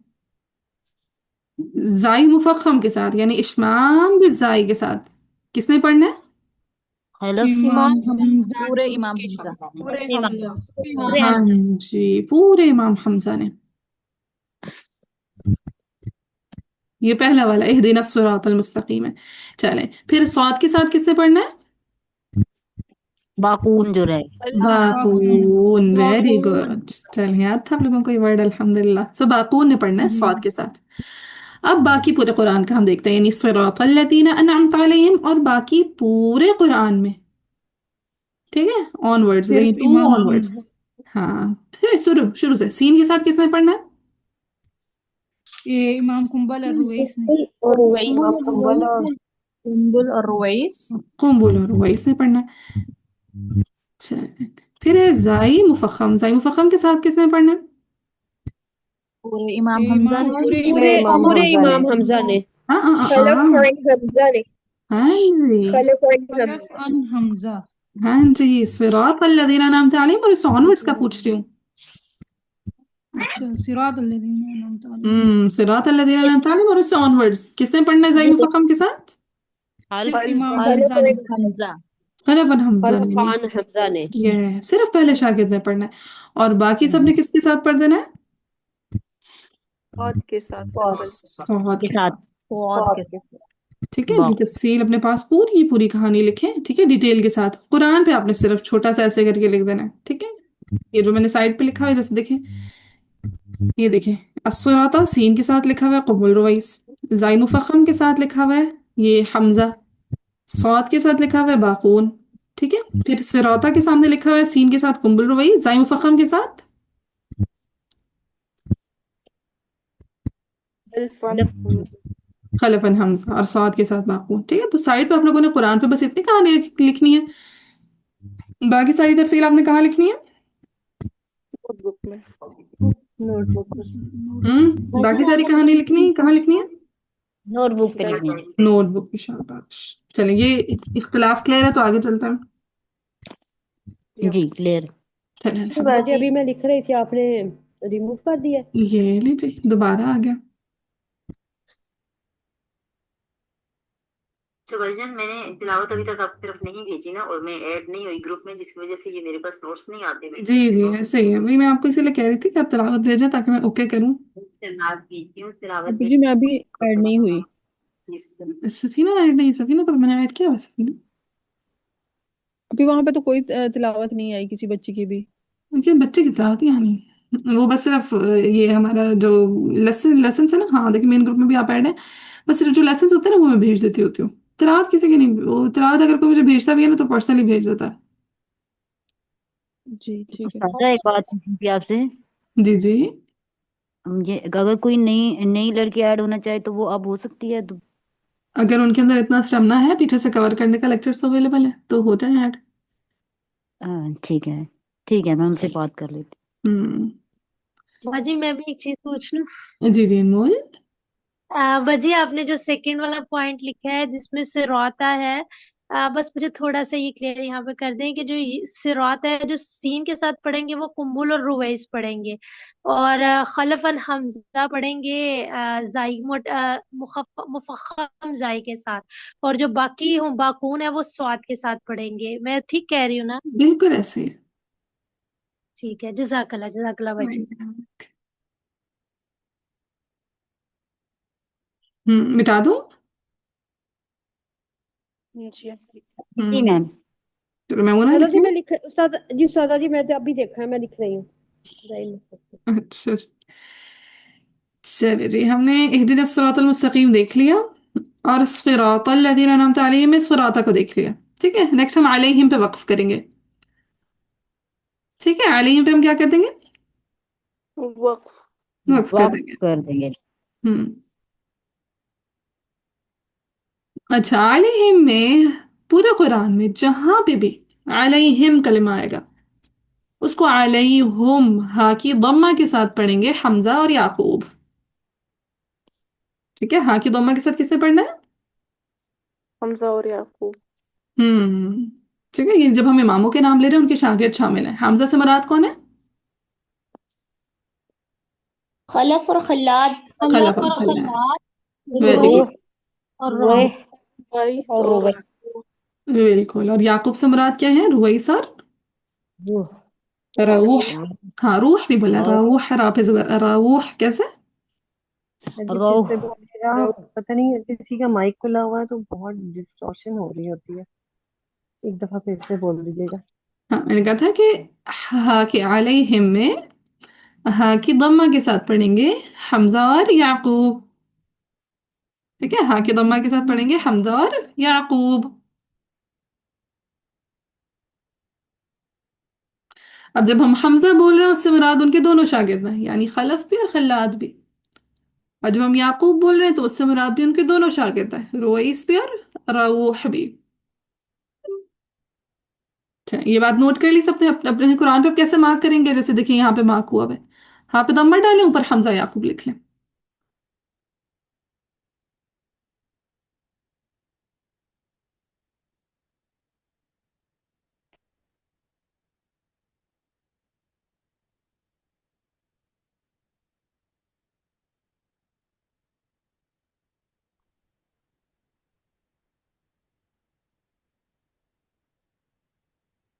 जाई मुफख्खम के साथ यानी इश्माम भी जाई के साथ किसने पढ़ना है? खलफ इमाम हमजा पूरे ने। इमाम हमजा। पूरे हमजा। हाँ जी, पूरे इमाम हमजा ने। ये पहला वाला इहदिना सिरातल मुस्तकीम है। चलें, फिर स्वाद के साथ किसने पढ़ना है? बाकून जो रहे। बाकून, वेरी बाकून। गुड। चलिए, याद था आप लोगों को ये वर्ड, अल्हम्दुलिल्लाह। सो बाकून ने पढ़ना है जी। स्वाद के साथ। अब बाकी पूरे कुरान का हम देखते हैं, यानी सिरातल लज़ीना अनअमत अलैहिम, और बाकी पूरे कुरान में, ठीक है, ऑनवर्ड्स गई सिर्फ टू इमाम ऑनवर्ड्स। हमजा। हाँ, फिर शुरू शुरू से सीन के साथ किसने पढ़ना है? ये इमाम कुंबल और रुवैस ने। और रुवैस कुंबल और रुवैस। कुम्बुल और रुवैस ने पढ़ना है। चलिए, फिर है जाई मुफख्खम। जाई मुफख्खम के साथ किसने पढ़ना है? पूरे इमाम ये हमजा इमाम ने। पूरे पूरे इमाम इमाम पूरे हमजा ने। इमाम हमजा ने। हाँ हाँ हाँ खलफ हाँ और हमजा ने। हाँ जी, खलफ और हमजा। खलफ अन हमजा। हाँ जी, सिरातल लज़ीना अनअमत अलैहिम, और इस ऑनवर्ड्स का पूछ रही हूँ। अच्छा, सिरात अल्लज़ीना अनअमत अलैहिम। सिरातल लज़ीना अनअमत अलैहिम, और इससे ऑनवर्ड्स किसने पढ़ना है जाई मुफख्खम के साथ? सिर्फ इमाम खलफ हमजा और ने। हमजा। खलफ अन हमजा खलफ ने। खान हमजा ने। ये सिर्फ पहले शागिर्द ने पढ़ना है, और बाकी सब ने किसके साथ पढ़ देना है? स्वाद के साथ सिंपल। सौद के के साथ। साथ। स्वाद के ठीक है, ये तफसील अपने पास पूरी पूरी कहानी लिखें, ठीक है, डिटेल के साथ। कुरान पे आपने सिर्फ छोटा सा ऐसे करके लिख देना है, ठीक है। ये जो मैंने साइड पे लिखा है, जैसे देखें, ये देखें, अस्सराता सीन के साथ लिखा हुआ है कुमुल रुवैस, जाई मुफख्खम के साथ लिखा हुआ है ये हमजा, सौद के साथ लिखा हुआ है बाकून, ठीक है। फिर सिराता के सामने लिखा हुआ है सीन के साथ कुम्बुल रुवैस, जाई मुफख्खम के साथ खलफन हमजा, और सौद के साथ बाकून, ठीक है। तो साइड पे आप लोगों ने कुरान पे बस इतनी कहानी लिखनी है, बाकी सारी तफसील आपने कहाँ लिखनी है? नोटबुक में। नोटबुक। बाकी सारी कहानी लिखनी है, कहाँ लिखनी है? नोटबुक पे लिखनी है। नोटबुक की, शाबाश। चलिए, ये इख्तिलाफ क्लियर है, तो आगे चलते हैं। जी क्लियर। चलिए, बाजी अभी मैं लिख रही थी, आपने रिमूव कर दिया। ये लीजिए, दोबारा आ गया। तो भाईजान, मैंने तिलावत अभी तक आपकी तरफ नहीं भेजी ना, और मैं ऐड नहीं हुई ग्रुप में, जिसकी वजह से ये मेरे पास नोट्स नहीं आते। जी जी, ऐसे ही है, वही मैं आपको इसीलिए कह रही थी कि आप तिलावत भेजें ताकि मैं ओके करूं। तिलावत अभी जी मैं अभी ऐड नहीं हुई। सफीना ऐड नहीं, सफीना को तो मैंने ऐड किया हुआ, सफीना। अभी वहां पे तो कोई तिलावत नहीं आई किसी बच्चे की भी। लेकिन बच्चे की तिलावत यहाँ नहीं, वो बस सिर्फ ये हमारा जो लेसन लेसन है ना, हाँ देखिए मेन ग्रुप में भी आप ऐड है, बस सिर्फ जो लेसन होते हैं ना वो मैं भेज देती होती हूँ। तिलावत किसी की नहीं, वो तिलावत अगर कोई मुझे भेजता भी है ना तो पर्सनली भेज देता है। जी ठीक है। सादा एक बात पूछनी थी आपसे। जी जी, ये अगर कोई नई नई लड़की ऐड होना चाहे तो वो अब हो सकती है? तो अगर उनके अंदर इतना स्टेमिना है पीछे से कवर करने का, लेक्चर्स तो अवेलेबल है, तो हो जाए ऐड। ठीक है, ठीक है, मैं उनसे बात कर लेती हम्म, बाजी मैं भी एक चीज पूछ लूं? जी जी अनमोल। बाजी आपने जो सेकंड वाला पॉइंट लिखा है जिसमें सिरौता है, बस मुझे थोड़ा सा ये क्लियर यहाँ पे कर दें कि जो सिरौता है जो सीन के साथ पढ़ेंगे वो कुम्बुल और रुवैस पढ़ेंगे, और खलफन हमजा पढ़ेंगे जाई मुफख्खम जाई के साथ, और जो बाकी हो बाकून है वो स्वाद के साथ पढ़ेंगे। मैं ठीक कह रही हूँ ना? बिल्कुल ऐसे ही ठीक है, जजाकल्ला बाजी। है। मिटा दूं? जी जी मैम। चलो मैमूना उस्तादा लिख जी लिया? मैं लिख उस्तादा जी मैं तो अभी देखा है, मैं लिख रही हूँ। जाइम मुखफ़फ़म। अच्छा चलिए जी, हमने इहदिना सिरातल मुस्तकीम देख लिया और सिरातल लज़ीना अनअमता अलैहिम में सिराता को देख लिया। ठीक है, नेक्स्ट हम अलैहिम पे वक्फ करेंगे। ठीक है, अलैहिम पे हम क्या कर देंगे? वक्फ वक्फ कर वक्त देंगे। कर देंगे। हम्म। अच्छा, अलैहिम में पूरे कुरान में जहां पे भी अलैहिम कलमा आएगा उसको अलैहुम हा की दम्मा के साथ पढ़ेंगे हमजा और याकूब। ठीक है, हा की दम्मा के साथ किसने पढ़ना है? हमजा और याकूब। हम्म। ठीक है, ये जब हम इमामों के नाम ले रहे हैं उनके शागिर्द शामिल हैं। हमजा से मुराद कौन है? खलफ और खल्लाद। खलफ खलफ और और खल्लाद। खल्लाद, वेरी रूह रुवैस और रुवै राम। भाई और और रुवै बिल्कुल। और याकूब से मुराद क्या है? रुवैस और रूह रऊह। हाँ, रूह नहीं बोला, और रऊह रा पे ज़बर, रऊह कैसे? जी फिर रौह। से बोलिएगा, पता नहीं किसी का माइक खुला हुआ है तो बहुत डिस्टॉर्शन हो रही होती है। एक दफा फिर से बोल दीजिएगा। हाँ, मैंने कहा था कि हा के अलैहिम में हा की दम्मा के साथ पढ़ेंगे हमजा और याकूब। ठीक है, हा की दम्मा के साथ पढ़ेंगे हमजा और याकूब। अब जब हम हमजा बोल रहे हैं उससे मुराद उनके दोनों शागिर्द हैं, यानी खलफ भी और खल्लाद भी। और जब हम याकूब बोल रहे हैं तो उससे मुराद भी उनके दोनों शागिर्द हैं, रुवैस भी और रऊह भी। अच्छा, ये बात नोट कर ली सबने? अपने अपने कुरान पे आप कैसे मार्क करेंगे? जैसे देखिए यहाँ पे मार्क हुआ है, यहाँ पे दम्मा डालें, ऊपर हमजा याकूब लिख लें।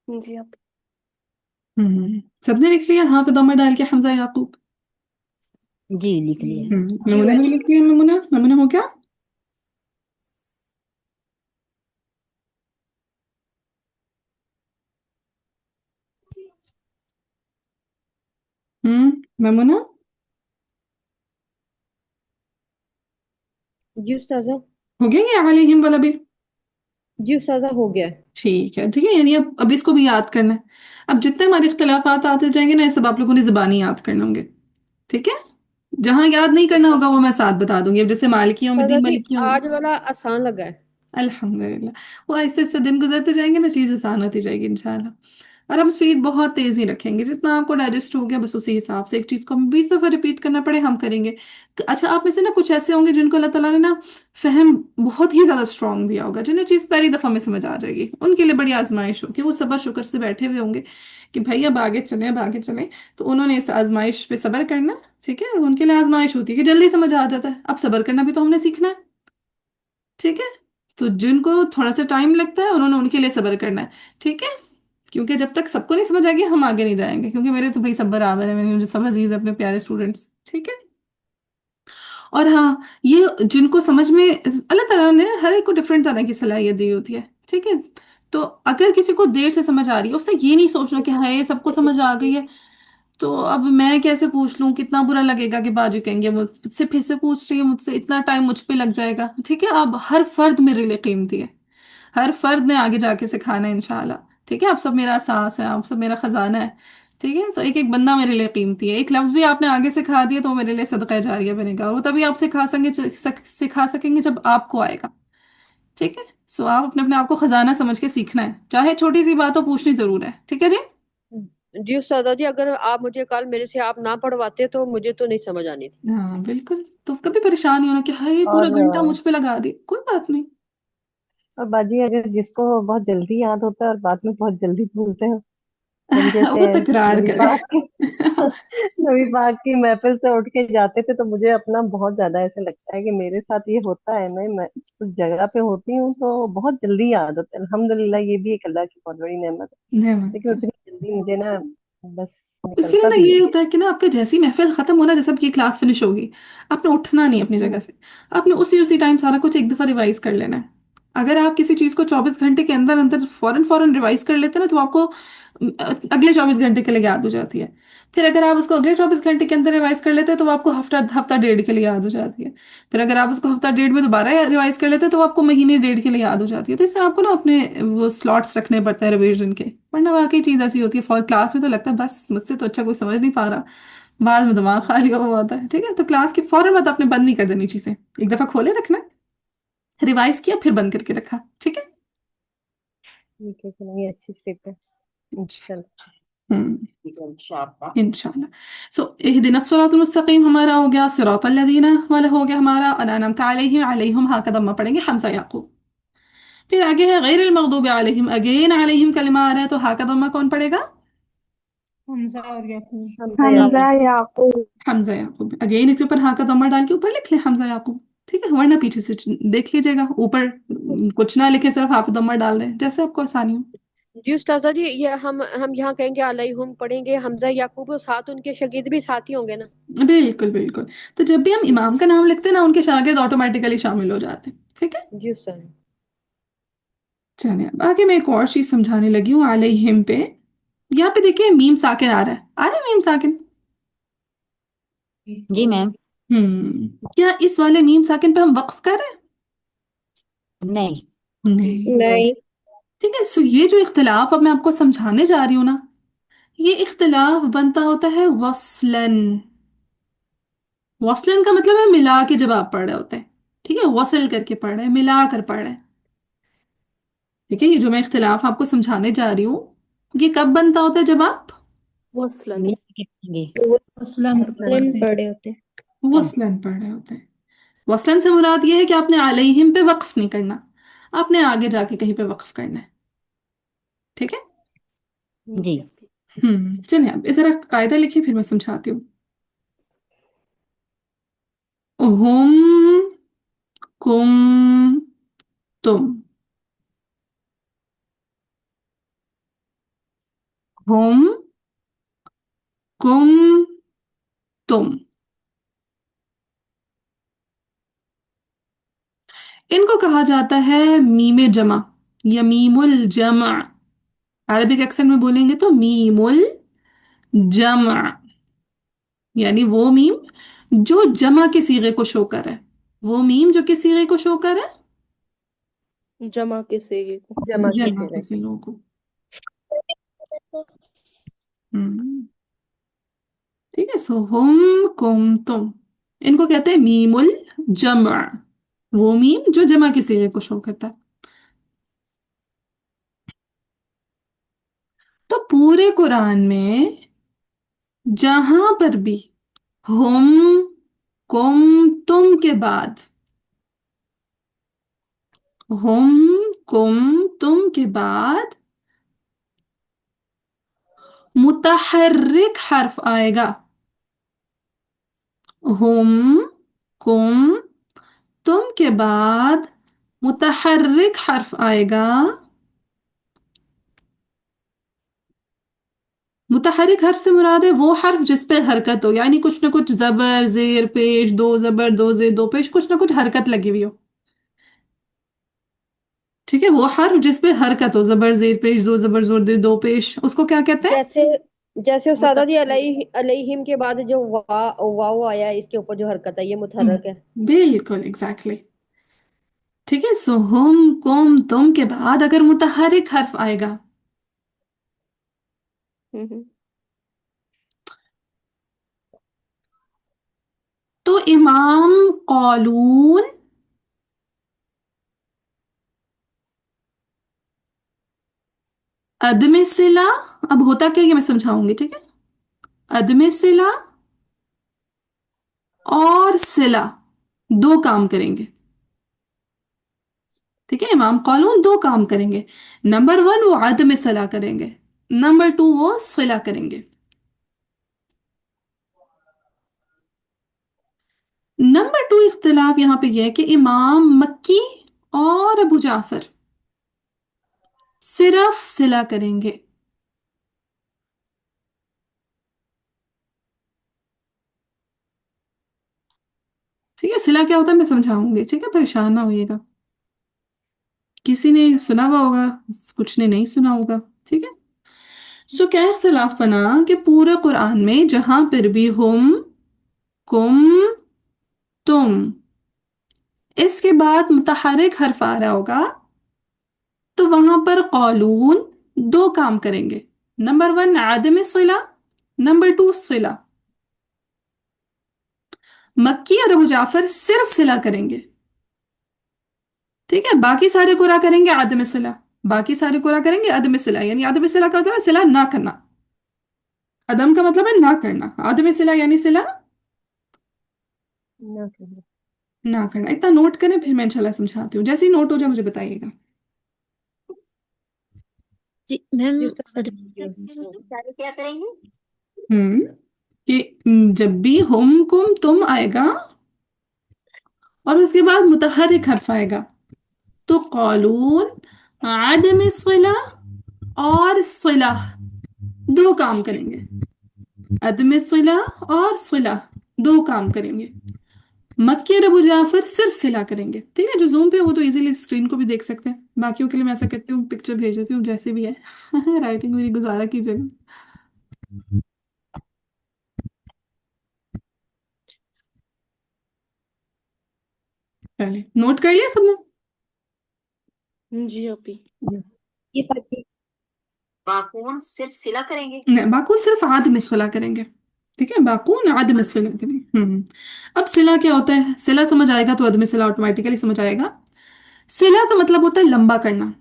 जी आप। सबने लिख लिया? हाँ पे दम्मा डाल के हमजा याकूब। जी लिख लिया। जी नमूना ने भी मैंने लिख लिया? नमूना नमूना हो क्या? नमूना जी उस्ताजा। हो गया ये अलैहिम वाला भी? जी उस्ताजा हो गया है। ठीक है, ठीक है, यानी अब इसको भी याद करना है। अब जितने हमारे इख्तिलाफात आते जाएंगे ना, ये सब आप लोगों ने जुबानी याद करने होंगे। ठीक है, जहां याद नहीं करना होगा वो मैं साथ बता दूंगी। अब जैसे मालिकियों में उस्ताजा दी जी मलिकियों में, आज वाला आसान लगा है। अल्हम्दुलिल्लाह, वो ऐसे ऐसे दिन गुजरते जाएंगे ना, चीज़ आसान होती जाएगी इंशाल्लाह। और हम स्पीड बहुत तेज ही रखेंगे, जितना आपको डाइजेस्ट हो गया बस उसी हिसाब से। एक चीज़ को हम 20 दफ़ा रिपीट करना पड़े हम करेंगे। अच्छा, आप में से ना कुछ ऐसे होंगे जिनको अल्लाह ताला ने ना फहम बहुत ही ज़्यादा स्ट्रांग दिया होगा, जिन्हें चीज़ पहली दफ़ा में समझ आ जाएगी। उनके लिए बड़ी आजमाइश होगी, वो सब्र शुक्र से बैठे हुए होंगे कि भाई अब आगे चलें, अब आगे चलें। तो उन्होंने इस आजमाइश पे सब्र करना। ठीक है, उनके लिए आजमाइश होती है कि जल्दी समझ आ जाता है। अब सब्र करना भी तो हमने सीखना है। ठीक है, तो जिनको थोड़ा सा टाइम लगता है उन्होंने उनके लिए सब्र करना है। ठीक है, क्योंकि जब तक सबको नहीं समझ आएगी हम आगे नहीं जाएंगे, क्योंकि मेरे तो भाई सब बराबर है, मेरे मुझे सब अजीज है, अपने प्यारे स्टूडेंट्स। ठीक है। और हाँ, ये जिनको समझ में, अल्लाह ताला ने हर एक को डिफरेंट तरह की सलाहियत दी होती है। ठीक है, तो अगर किसी को देर से समझ आ रही है, उससे ये नहीं सोचना कि हाँ ये सबको समझ आ गई है तो अब मैं कैसे पूछ लूं, कितना बुरा लगेगा कि बाजू कहेंगे मुझसे फिर से पूछ रही है, मुझसे इतना टाइम मुझ पे लग जाएगा। ठीक है, अब हर फर्द मेरे लिए कीमती है, हर फर्द ने आगे जाके सिखाना है इंशाल्लाह। ठीक है, आप सब मेरा सास है, आप सब मेरा खजाना है। ठीक है, तो एक एक बंदा मेरे लिए कीमती है। एक लफ्ज भी आपने आगे सिखा दिया तो वो मेरे लिए सदका जारिया बनेगा, और वो तभी आप सिखा सकेंगे जब आपको आएगा। ठीक है, सो आप अपने अपने आप को खजाना समझ के सीखना है, चाहे छोटी सी बात हो, पूछनी जरूर है। ठीक है जी। जी उस्तादा जी अगर आप मुझे कल मेरे से आप ना पढ़वाते तो मुझे तो नहीं समझ आनी थी। हाँ बिल्कुल, तो कभी परेशान नहीं होना कि हाँ ये पूरा और घंटा मुझ पे लगा दी, कोई बात नहीं। और बाजी अगर जिसको बहुत जल्दी याद होता है और बाद में बहुत जल्दी भूलते हैं, हम जैसे वो तकरार नबी करे। पाक की नबी पाक की महफिल से उठ के जाते थे तो मुझे अपना बहुत ज्यादा ऐसे लगता है कि मेरे साथ ये होता है। मैं उस जगह पे होती हूँ तो बहुत जल्दी याद होता है। अल्हम्दुलिल्लाह, ये भी एक अल्लाह की बहुत बड़ी नेमत है, लेकिन नेमत। उतनी जल्दी मुझे ना बस इसके लिए निकलता ना भी ये नहीं। होता है कि ना आपका जैसी महफिल खत्म होना, जैसे आपकी क्लास फिनिश होगी, आपने उठना नहीं अपनी जगह से, आपने उसी उसी टाइम सारा कुछ एक दफा रिवाइज कर लेना है। अगर आप किसी चीज को 24 घंटे के अंदर अंदर फौरन फौरन रिवाइज कर लेते हैं ना, तो आपको अगले 24 घंटे के लिए याद हो जाती है। फिर अगर आप उसको अगले 24 घंटे के अंदर रिवाइज कर लेते हैं तो वो आपको हफ्ता हफ्ता डेढ़ के लिए याद हो जाती है। फिर अगर आप उसको हफ्ता डेढ़ में दोबारा रिवाइज कर लेते हैं तो वो आपको महीने डेढ़ के लिए याद हो जाती है। तो इस तरह आपको ना अपने वो स्लॉट्स रखने पड़ते हैं रिविजन के, वरना वाकई चीज ऐसी होती है फॉर क्लास में तो लगता है बस मुझसे तो अच्छा कोई समझ नहीं पा रहा, बाद में दिमाग खाली हुआ होता है। ठीक है, तो क्लास के फौरन बाद आपने बंद नहीं कर देनी चीजें, एक दफा खोले रखना, रिवाइज किया फिर बंद करके रखा। ठीक है। ठीक है, चलो ये अच्छी स्टेप है। चलो इंशाल्लाह। सो इहदिना सिरातल मुस्तकीम हमारा हो गया, सिरातल लदीना वाला हो गया हमारा, अनअमता अलैहिम अलैहिम हा का दम्मा पढ़ेंगे हमजा याकूब। फिर आगे है गैरिल मगदूबी अलैहिम, अगेन अलैहिम कलिमा आ रहा है तो हा का दम्मा कौन पढ़ेगा? हमजा और याकूब। हमजा याकूब। याकूब। हमजा याकूब। अगेन इसके ऊपर हा का दम्मा डाल के ऊपर लिख ले हमजा याकूब। ठीक है, वरना पीछे से देख लीजिएगा, ऊपर कुछ ना लिखे, सिर्फ हा पे दम्मा डाल दें, जैसे आपको आसानी हो। जी उस्ताजा जी, ये हम यहाँ कहेंगे अलैहुम पढ़ेंगे हमजा याकूब, और साथ उनके शागिर्द भी साथ ही होंगे ना? बिल्कुल बिल्कुल। तो जब भी हम इमाम का नाम लिखते हैं ना, उनके शागिर्द ऑटोमेटिकली शामिल हो जाते हैं। ठीक है। जी उस्ताद। चलिए अब आगे मैं एक और चीज समझाने लगी हूँ अलैहिम पे। यहाँ पे देखिए मीम साकिन आ रहा है, आ रहा है मीम साकिन? जी मैम। क्या इस वाले मीम साकिन पे हम वक्फ कर रहे हैं? नहीं। नहीं। नहीं। ठीक है, सो ये जो इख्तिलाफ अब मैं आपको समझाने जा रही हूँ ना, ये इख्तिलाफ बनता होता है वसलन। वसलन का मतलब है मिला के जब आप पढ़ रहे होते हैं। ठीक है, वसल करके पढ़ रहे हैं, मिला कर पढ़ रहे हैं। ठीक है, ये जो मैं इख्तिलाफ आपको समझाने जा रही हूँ, ये कब बनता होता है? जब आप वसलन। मिल के पढ़ेंगे। असलन वसलन पढ़ते हैं। पढ़े होते हैं। वसलन पढ़ रहे होते हैं। वसलन से मुराद ये है कि आपने अलैहिम पे वक्फ नहीं करना, आपने आगे जाके कहीं पे वक्फ करना है। ठीक है। जी। चलिए अब जरा कायदा लिखिए फिर मैं समझाती हूँ। हुम, कुम, तुम। हुम, कुम, तुम। इनको कहा जाता है मीमे जमा या मीमुल जमा। अरबिक एक्सेंट में बोलेंगे तो मीमुल जमा, यानी वो मीम जो जमा के सीगे को शो कर है। वो मीम जो किस सीगे को शो कर है? जमा के सेगे को। जमा के जमा के सिरे। सीगों को। हम्म, ठीक है। सो हुम, कुम, तुम, इनको कहते हैं मीमुल जमा, वो मीम जो जमा के सीगे को शो करता है। तो पूरे कुरान में जहां पर भी हुम, कुम, तुम के बाद, हुम, कुम, तुम के बाद मुतहर्रिक हर्फ आएगा। हुम, कुम, तुम के बाद मुतहर्रिक हर्फ आएगा। मुतहर्रिक हर्फ से मुराद है वो हर्फ जिस पे हरकत हो, यानी कुछ ना कुछ जबर जेर पेश, दो जबर दो जेर दो पेश, कुछ ना कुछ हरकत लगी हुई हो। ठीक है, वो हर्फ जिस पे हरकत हो, जबर जेर पेश, दो जबर जोर दे दो पेश, उसको क्या कहते हैं? जैसे जैसे उस्तादा जी मुतहर्रिक। अलैहिम के बाद जो वाव आया है, इसके ऊपर जो हरकत है ये मुतहर्रक है। बिल्कुल एग्जैक्टली। ठीक है, सो हुम, कुम, तुम के बाद अगर मुतहर्रिक हर्फ आएगा हम्म। तो इमाम कौलून अदम सिला, अब होता क्या ये मैं समझाऊंगी। ठीक है, अदम सिला और सिला दो काम करेंगे। ठीक है, इमाम कौलून दो काम करेंगे। नंबर वन वो अदम सिला करेंगे, नंबर टू वो सिला करेंगे। नंबर टू इख्तिलाफ यहां पे यह है कि इमाम मक्की और अबू जाफर सिर्फ सिला करेंगे। ठीक है, सिला क्या होता है मैं समझाऊंगी। ठीक है, परेशान ना होइएगा। किसी ने सुना हुआ होगा, कुछ ने नहीं सुना होगा। ठीक है, सो क्या इख्तिलाफ बना कि पूरे कुरान में जहां पर भी हम, कुम, तुम, इसके बाद मुतहर्रिक हर्फ आ रहा होगा तो वहां पर कौलून दो काम करेंगे। नंबर वन आदम सिला, नंबर टू सिला। मक्की और अबू जाफर सिर्फ सिला करेंगे। ठीक है, बाकी सारे कुरा करेंगे आदम सिला। बाकी सारे कुरा करेंगे आदम सिला, यानी आदम सिला का मतलब है सिला ना करना। अदम का मतलब है ना करना, आदम सिला यानी सिला ना करना। ना करना। इतना नोट करें, फिर मैं इंशाल्लाह समझाती हूँ। जैसे ही नोट हो जाए मुझे बताइएगा। जी मैम, जी उस्ताद सारे क्या करेंगे? कि जब भी हम, कुम, तुम आएगा और उसके बाद मुतहर्रिक हर्फ आएगा तो कौलून आदम सिला और सिला दो काम करेंगे। अदम सिला और सिला दो काम करेंगे। मक्की और अबू जाफर सिर्फ सिला करेंगे। ठीक है, जो जूम पे है वो तो इजीली स्क्रीन को भी देख सकते हैं। बाकियों के लिए मैं ऐसा करती हूँ, पिक्चर भेज देती हूँ जैसे भी है। राइटिंग मेरी गुजारा कीजिएगा। पहले नोट कर लिया सबने? जी अपी। ये पढ़िए। बाकून सिर्फ सिला करेंगे? नहीं, बाकून सिर्फ आद में सिला करेंगे। ठीक है, बाकून आद में सिला करेंगे। अब सिला क्या होता है? सिला समझ आएगा तो अद में सिला ऑटोमेटिकली समझ आएगा। सिला का मतलब होता है लंबा करना।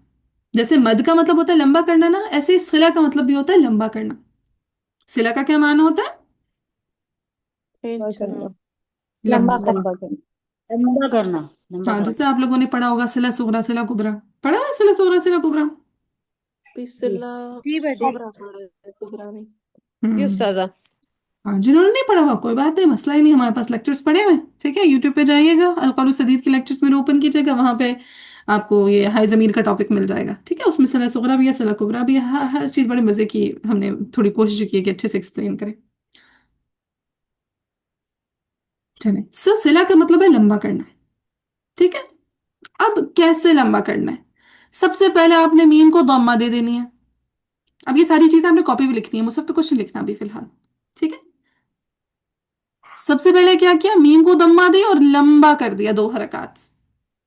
जैसे मद का मतलब होता है लंबा करना ना, ऐसे ही सिला का मतलब भी होता है लंबा करना। सिला का क्या माना होता है? अच्छा करना, लंबा करना। लंबा करना। लंबा करना, लंबा हाँ, करना। जैसे आप लोगों ने पढ़ा होगा सिला सुगरा सिला कुबरा। पढ़ा हुआ है सिला सुगरा सिला कुबरा? पिछला जी बेटे। सुबरा पड़ है सुबरा नहीं। जी हम्म उस्तादा। हाँ, जिन्होंने नहीं पढ़ा हुआ कोई बात नहीं, मसला ही नहीं, हमारे पास लेक्चर्स पड़े हुए हैं। ठीक है, यूट्यूब पे जाइएगा, अलकौल सदीद के लेक्चर्स मेरे ओपन कीजिएगा, वहां पे आपको ये हाई जमीर का टॉपिक मिल जाएगा। ठीक है, उसमें सला सुगरा भी है, सला कुबरा भी है, हर चीज बड़े मजे की हमने थोड़ी कोशिश की है कि अच्छे से एक्सप्लेन करें। चले, सो सिला का मतलब है लंबा करना। ठीक है, अब कैसे लंबा करना है? सबसे पहले आपने मीम को दम्मा दे देनी है। अब ये सारी चीजें आपने कॉपी भी लिखनी है, मुझे तो कुछ नहीं लिखना अभी फिलहाल। ठीक है, सबसे पहले क्या किया, मीम को दम्मा दी और लंबा कर दिया 2 हरकत।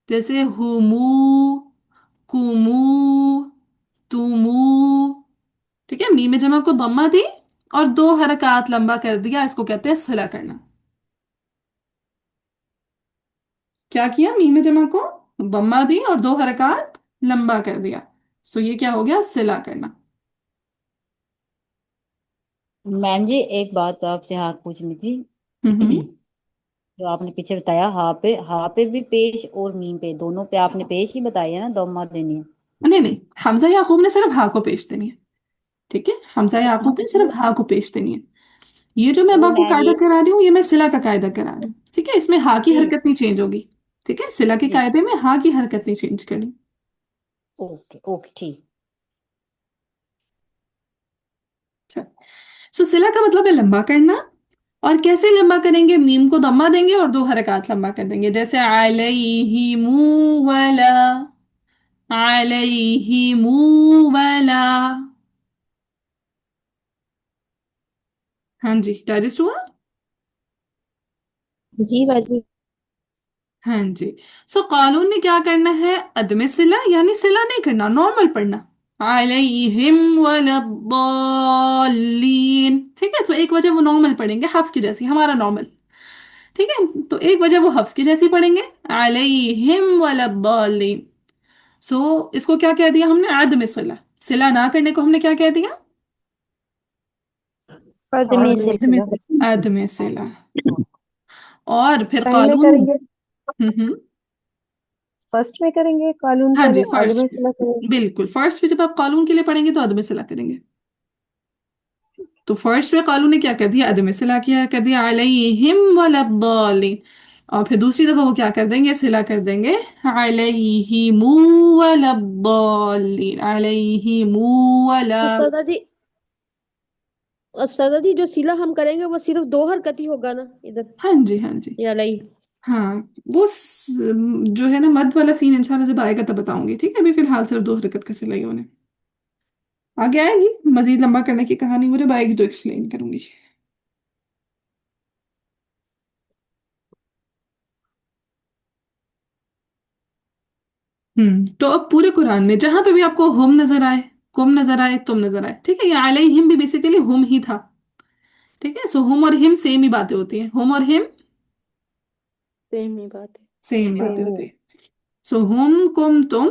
जैसे हुमू, कुमू, तुमू। ठीक है, मीम में जमा को दम्मा दी और 2 हरकत लंबा कर दिया, इसको कहते हैं सिला करना। क्या किया, मीम में जमा को दम्मा दी और 2 हरकत लंबा कर दिया, सो ये क्या हो गया, सिला करना। मैम जी एक बात आपसे हाथ पूछनी थी। हम्म जो आपने पीछे बताया हा पे भी पेश और मीम पे, दोनों पे आपने पेश ही बताई है ना, दम्मा देनी है। नहीं नहीं, हमजा याकूब ने सिर्फ हा को पेश देनी है। ठीक है, हमजा याकूब ने सिर्फ हा को पेश देनी है। ये जो मैं अब वो आपको मैं कायदा ये करा रही हूँ, ये मैं सिला का कायदा करा रही हूँ। ठीक है, इसमें हा की जी हरकत नहीं चेंज होगी। ठीक है, सिला के जी कायदे में हा की हरकत नहीं चेंज करनी। ओके ओके ठीक। अच्छा, सो सिला का मतलब है लंबा करना। और कैसे लंबा करेंगे, मीम को दम्मा देंगे और 2 हरकत लंबा कर देंगे। जैसे अलैहिमू वला, अलैहिमू वला। हाँ जी, डाइजेस्ट हुआ? जी बाजी। हाँ जी, सो कानून ने क्या करना है, अदम सिला यानी सिला नहीं करना, नॉर्मल पढ़ना। अलैहिम वलद्दाल्लीन। ठीक है, तो एक वजह वो नॉर्मल पढ़ेंगे, हफ्स की जैसी, हमारा नॉर्मल। ठीक है, तो एक वजह वो हफ्स की जैसी पढ़ेंगे, अलैहिम वलद्दाल्लीन। सो इसको क्या कह दिया हमने, अदम सिला। सिला ना करने को हमने क्या कह दिया, आदमी से। अदम सिला। और फिर पहले कानून। करेंगे, हम्म फर्स्ट में करेंगे कानून, हाँ जी, पहले फर्स्ट आदमी पे, सिला करेंगे। बिल्कुल फर्स्ट पे जब आप कानून के लिए पढ़ेंगे तो अदम सिला करेंगे। तो फर्स्ट में कानून ने क्या कर दिया, अदम सिला किया, कर दिया अलैहिम वलद्दालिन। और फिर दूसरी दफा वो क्या कर देंगे, सिला कर देंगे अलैहिमू वलद्दालिन, अलैहिमू वला। उस्तादा जी, उस्तादा जी जो सिला हम करेंगे वो सिर्फ 2 हरकत ही होगा ना इधर, हाँ जी हाँ जी या नहीं? हाँ, जो है ना मद वाला सीन इंशाल्लाह जब आएगा तब बताऊंगी, ठीक है? अभी फिलहाल सिर्फ 2 हरकत का सिलाई होने, आगे आएगी मजीद लंबा करने की कहानी, वो जब आएगी तो एक्सप्लेन करूंगी। तो अब पूरे कुरान में जहां पे भी आपको हुम नजर आए, कुम नजर आए, तुम नजर आए, ठीक है? ये अलैहिम भी बेसिकली हुम ही था, ठीक है? सो हुम और हिम सेम ही बातें होती हैं, हुम और हिम सेम ही बात है। सेम ही बातें होती हैं। सो हुम कुम तुम,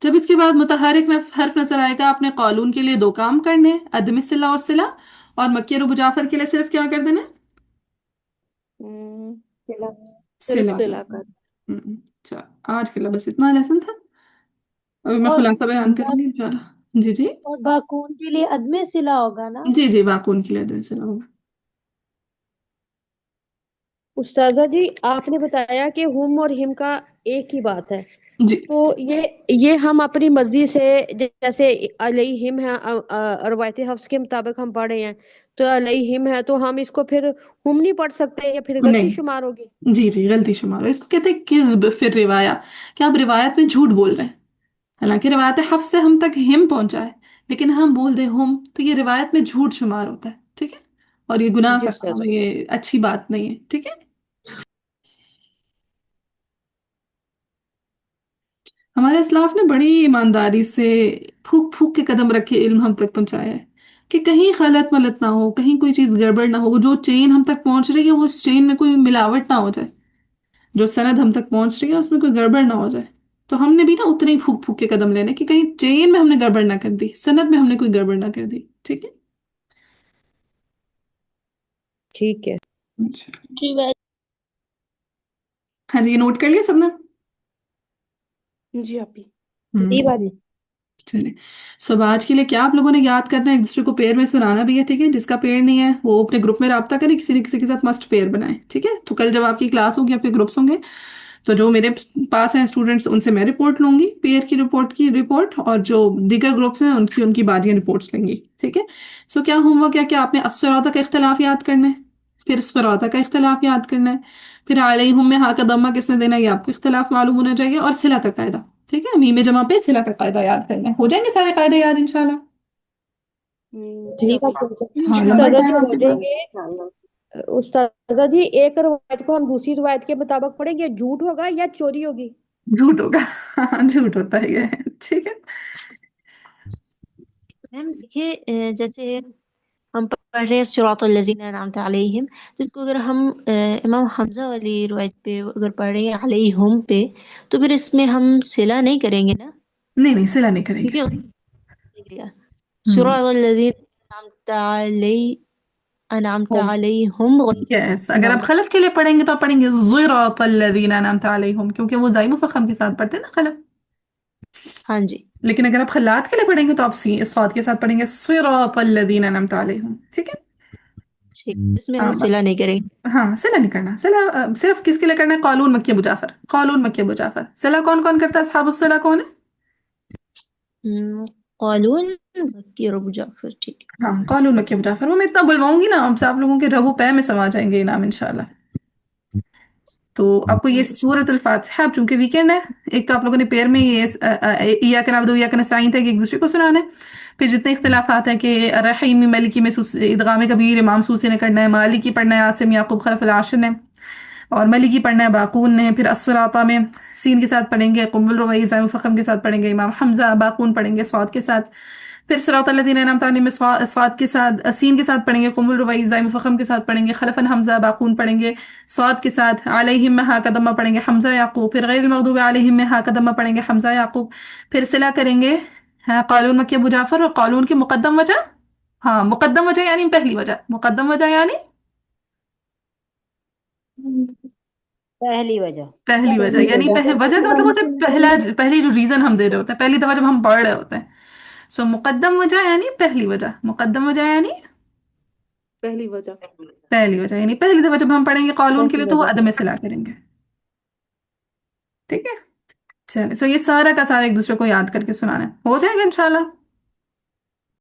जब इसके बाद मुतहरिक हर्फ नजर आएगा, आपने कौलून के लिए 2 काम करने हैं, अदम सिला और सिला, और मक्की और अबू जाफर के लिए सिर्फ क्या कर देना है? हम्म, सिला। सिर्फ सिला कर सिला देना। कर। अच्छा, आज के लिए बस इतना लेसन था, अभी मैं और खुलासा बयान बा, करूंगी इंशाल्लाह। जी जी। और बाकून के लिए अदमे सिला होगा ना। जी जी, वाकुन के लिए अदम सिला होगा। उस्ताजा जी आपने बताया कि हुम और हिम का एक ही बात है, जी तो ये हम अपनी मर्जी से, जैसे अलैहिम है, रवायती हफ्स के मुताबिक हम पढ़ रहे हैं, तो अलैहिम है तो हम इसको फिर हुम नहीं पढ़ सकते, या फिर गलती शुमार नहीं, होगी? जी जी, गलती शुमार है, इसको कहते हैं किज़्ब, फिर रिवाया, कि आप रिवायत में झूठ बोल रहे हैं। हालांकि रिवायत हफ्स से हम तक हिम पहुंचा है, लेकिन हम बोल दे हुम तो ये रिवायत में झूठ शुमार होता है, ठीक है? और ये गुनाह जी का काम उस्ताजा। है, ये अच्छी बात नहीं है, ठीक है? हमारे इस्लाफ ने बड़ी ईमानदारी से फूक फूक के कदम रखे इल्म हम तक पहुंचाया है, कि कहीं गलत मलत ना हो, कहीं कोई चीज गड़बड़ ना हो, जो चेन हम तक पहुंच रही है वो चेन में कोई मिलावट ना हो जाए, जो सनद हम तक पहुंच रही है उसमें कोई गड़बड़ ना हो जाए। तो हमने भी ना उतने ही फूक फूक के कदम लेने, कि कहीं चेन में हमने गड़बड़ ना कर दी, सनद में हमने कोई गड़बड़ ना कर दी, ठीक है? ठीक है। अच्छा, जी वै- हाँ जी, ये नोट कर लिया सबने? जी आपी। जी हम्म, बात। चलिए। अब आज के लिए क्या आप लोगों ने याद करना है, एक दूसरे को पेयर में सुनाना भी है, ठीक है? जिसका पेयर नहीं है वो अपने ग्रुप में राब्ता करे, किसी न किसी के साथ मस्ट पेयर बनाए, ठीक है? तो कल जब आपकी क्लास होगी, आपके ग्रुप्स होंगे, तो जो मेरे पास हैं स्टूडेंट्स उनसे मैं रिपोर्ट लूंगी, पेयर की रिपोर्ट, और जो दीगर ग्रुप्स हैं उनकी उनकी बाजियां रिपोर्ट्स लेंगी, ठीक है? सो क्या होमवर्क क्या क्या आपने अस्सराता का इख्तलाफ याद करना है, फिर स्फराता का इख्तलाफ याद करना है, फिर अलैहिम में हा का दम्मा किसने देना है ये आपको इख्तलाफ मालूम होना चाहिए, और सिला का कायदा, ठीक है? मीम जमा पे सिला का कायदा याद करना है, हो जाएंगे सारे कायदे याद इंशाल्लाह। जी जी आपी। हाँ, लंबा उस्ताजा जी टाइम हो आपके पास। जाएंगे। उस्ताजा जी एक रवायत को हम दूसरी रवायत के मुताबिक पढ़ेंगे, झूठ होगा या चोरी होगी? झूठ होगा। झूठ होता है ये, ठीक है? मैम देखिए, जैसे हम पढ़ रहे हैं सिरातल लज़ीना अनअमता अलैहिम, तो इसको अगर हम इमाम हमजा वाली रिवायत पे अगर पढ़ रहे हैं अलैहिम पे, तो फिर इसमें हम सिला नहीं करेंगे ना, नहीं नहीं, सिला नहीं करेंगे। क्योंकि हम्म, सिरातल लज़ीना अनअमता अलैहिम यस, अगर आप खलफ के लिए पढ़ेंगे तो आप पढ़ेंगे ज़िरातल लज़ीना अनअमता अलैहिम, क्योंकि वो ज़ाई मुफ़ख्खम के साथ पढ़ते हैं ना खलफ। हाँ जी, लेकिन अगर आप खल्लात के लिए पढ़ेंगे तो आप स्वाद के साथ पढ़ेंगे सिरातल लज़ीना अनअमता अलैहिम, ठीक है? ठीक, इसमें हम हाँ सिला नहीं करेंगे। हाँ, सिला नहीं करना, सिला सिर्फ किसके लिए करना है? कौलून मक्की अबू जाफर, कौलून मक्की अबू जाफर। सिला कौन कौन करता है? असहाबुस सिला कौन है? क़ालून मक्की और अबू जाफर, ठीक हाँ, कौलून मक्की अबू जाफर, वो मैं इतना बुलवाऊंगी ना आपसे, आप लोगों के रगो पै में समा जाएंगे इनाम इंशाल्लाह। तो आपको ये है। सूरत अल फातिहा, अब चूंकि वीकेंड है, एक तो आप लोगों ने पेयर में ये इय्याका नअबुदु व इय्याका नस्तईन था कि एक दूसरे को सुनाना है, फिर जितने इख्तिलाफात हैं कि रहीमी मलिकी में इदगाम कबीर इमाम सूसी ने करना है, मालिकी पढ़ना है आसिम याकूब खलफ अल आशिर ने, और मलिकी पढ़ना है बाकून ने, फिर अस्सराता में सीन के साथ पढ़ेंगे कुम्बुल रुबैई, ज़ाइम फ़ख़म के साथ पढ़ेंगे इमाम हमजा, बाकून पढ़ेंगे स्वाद के साथ, फिर सिरातल लज़ीना अनअमता अलैहिम में स्वाद के साथ सीन के साथ पढ़ेंगे कुम्बुल रुबैई, ज़ाइम फ़ख़म के साथ पढ़ेंगे खलफन हमजा, बाकून पढ़ेंगे स्वाद के साथ, अलैहिम में हा का दम्मा पढ़ेंगे हमजा याकूब, फिर गैरिल मग़दूबि अलैहिम में हा का दम्मा पढ़ेंगे हमजा याकूब, फिर सिला करेंगे हाँ क़ालून मक्की अबू जाफ़र, और क़ालून की मुक़द्दम वजह, हाँ मुक़द्दम वजह यानी पहली वजह, मुक़द्दम वजह यानी पहली वजह। पहली वजह, पहली यानी वजह। वजह का मतलब होता है पहली जो रीजन हम दे रहे होते हैं, पहली दफा जब हम पढ़ रहे होते हैं। सो मुकद्दम वजह यानी पहली वजह, मुकद्दम वजह यानी पहली वजह। पहली वजह, यानी पहली दफा जब हम पढ़ेंगे कॉलून के पहली लिए तो वो वजह। अदम सिला करेंगे, ठीक है? चलिए, सो ये सारा का सारा एक दूसरे को याद करके सुनाना है, हो जाएगा इंशाल्लाह।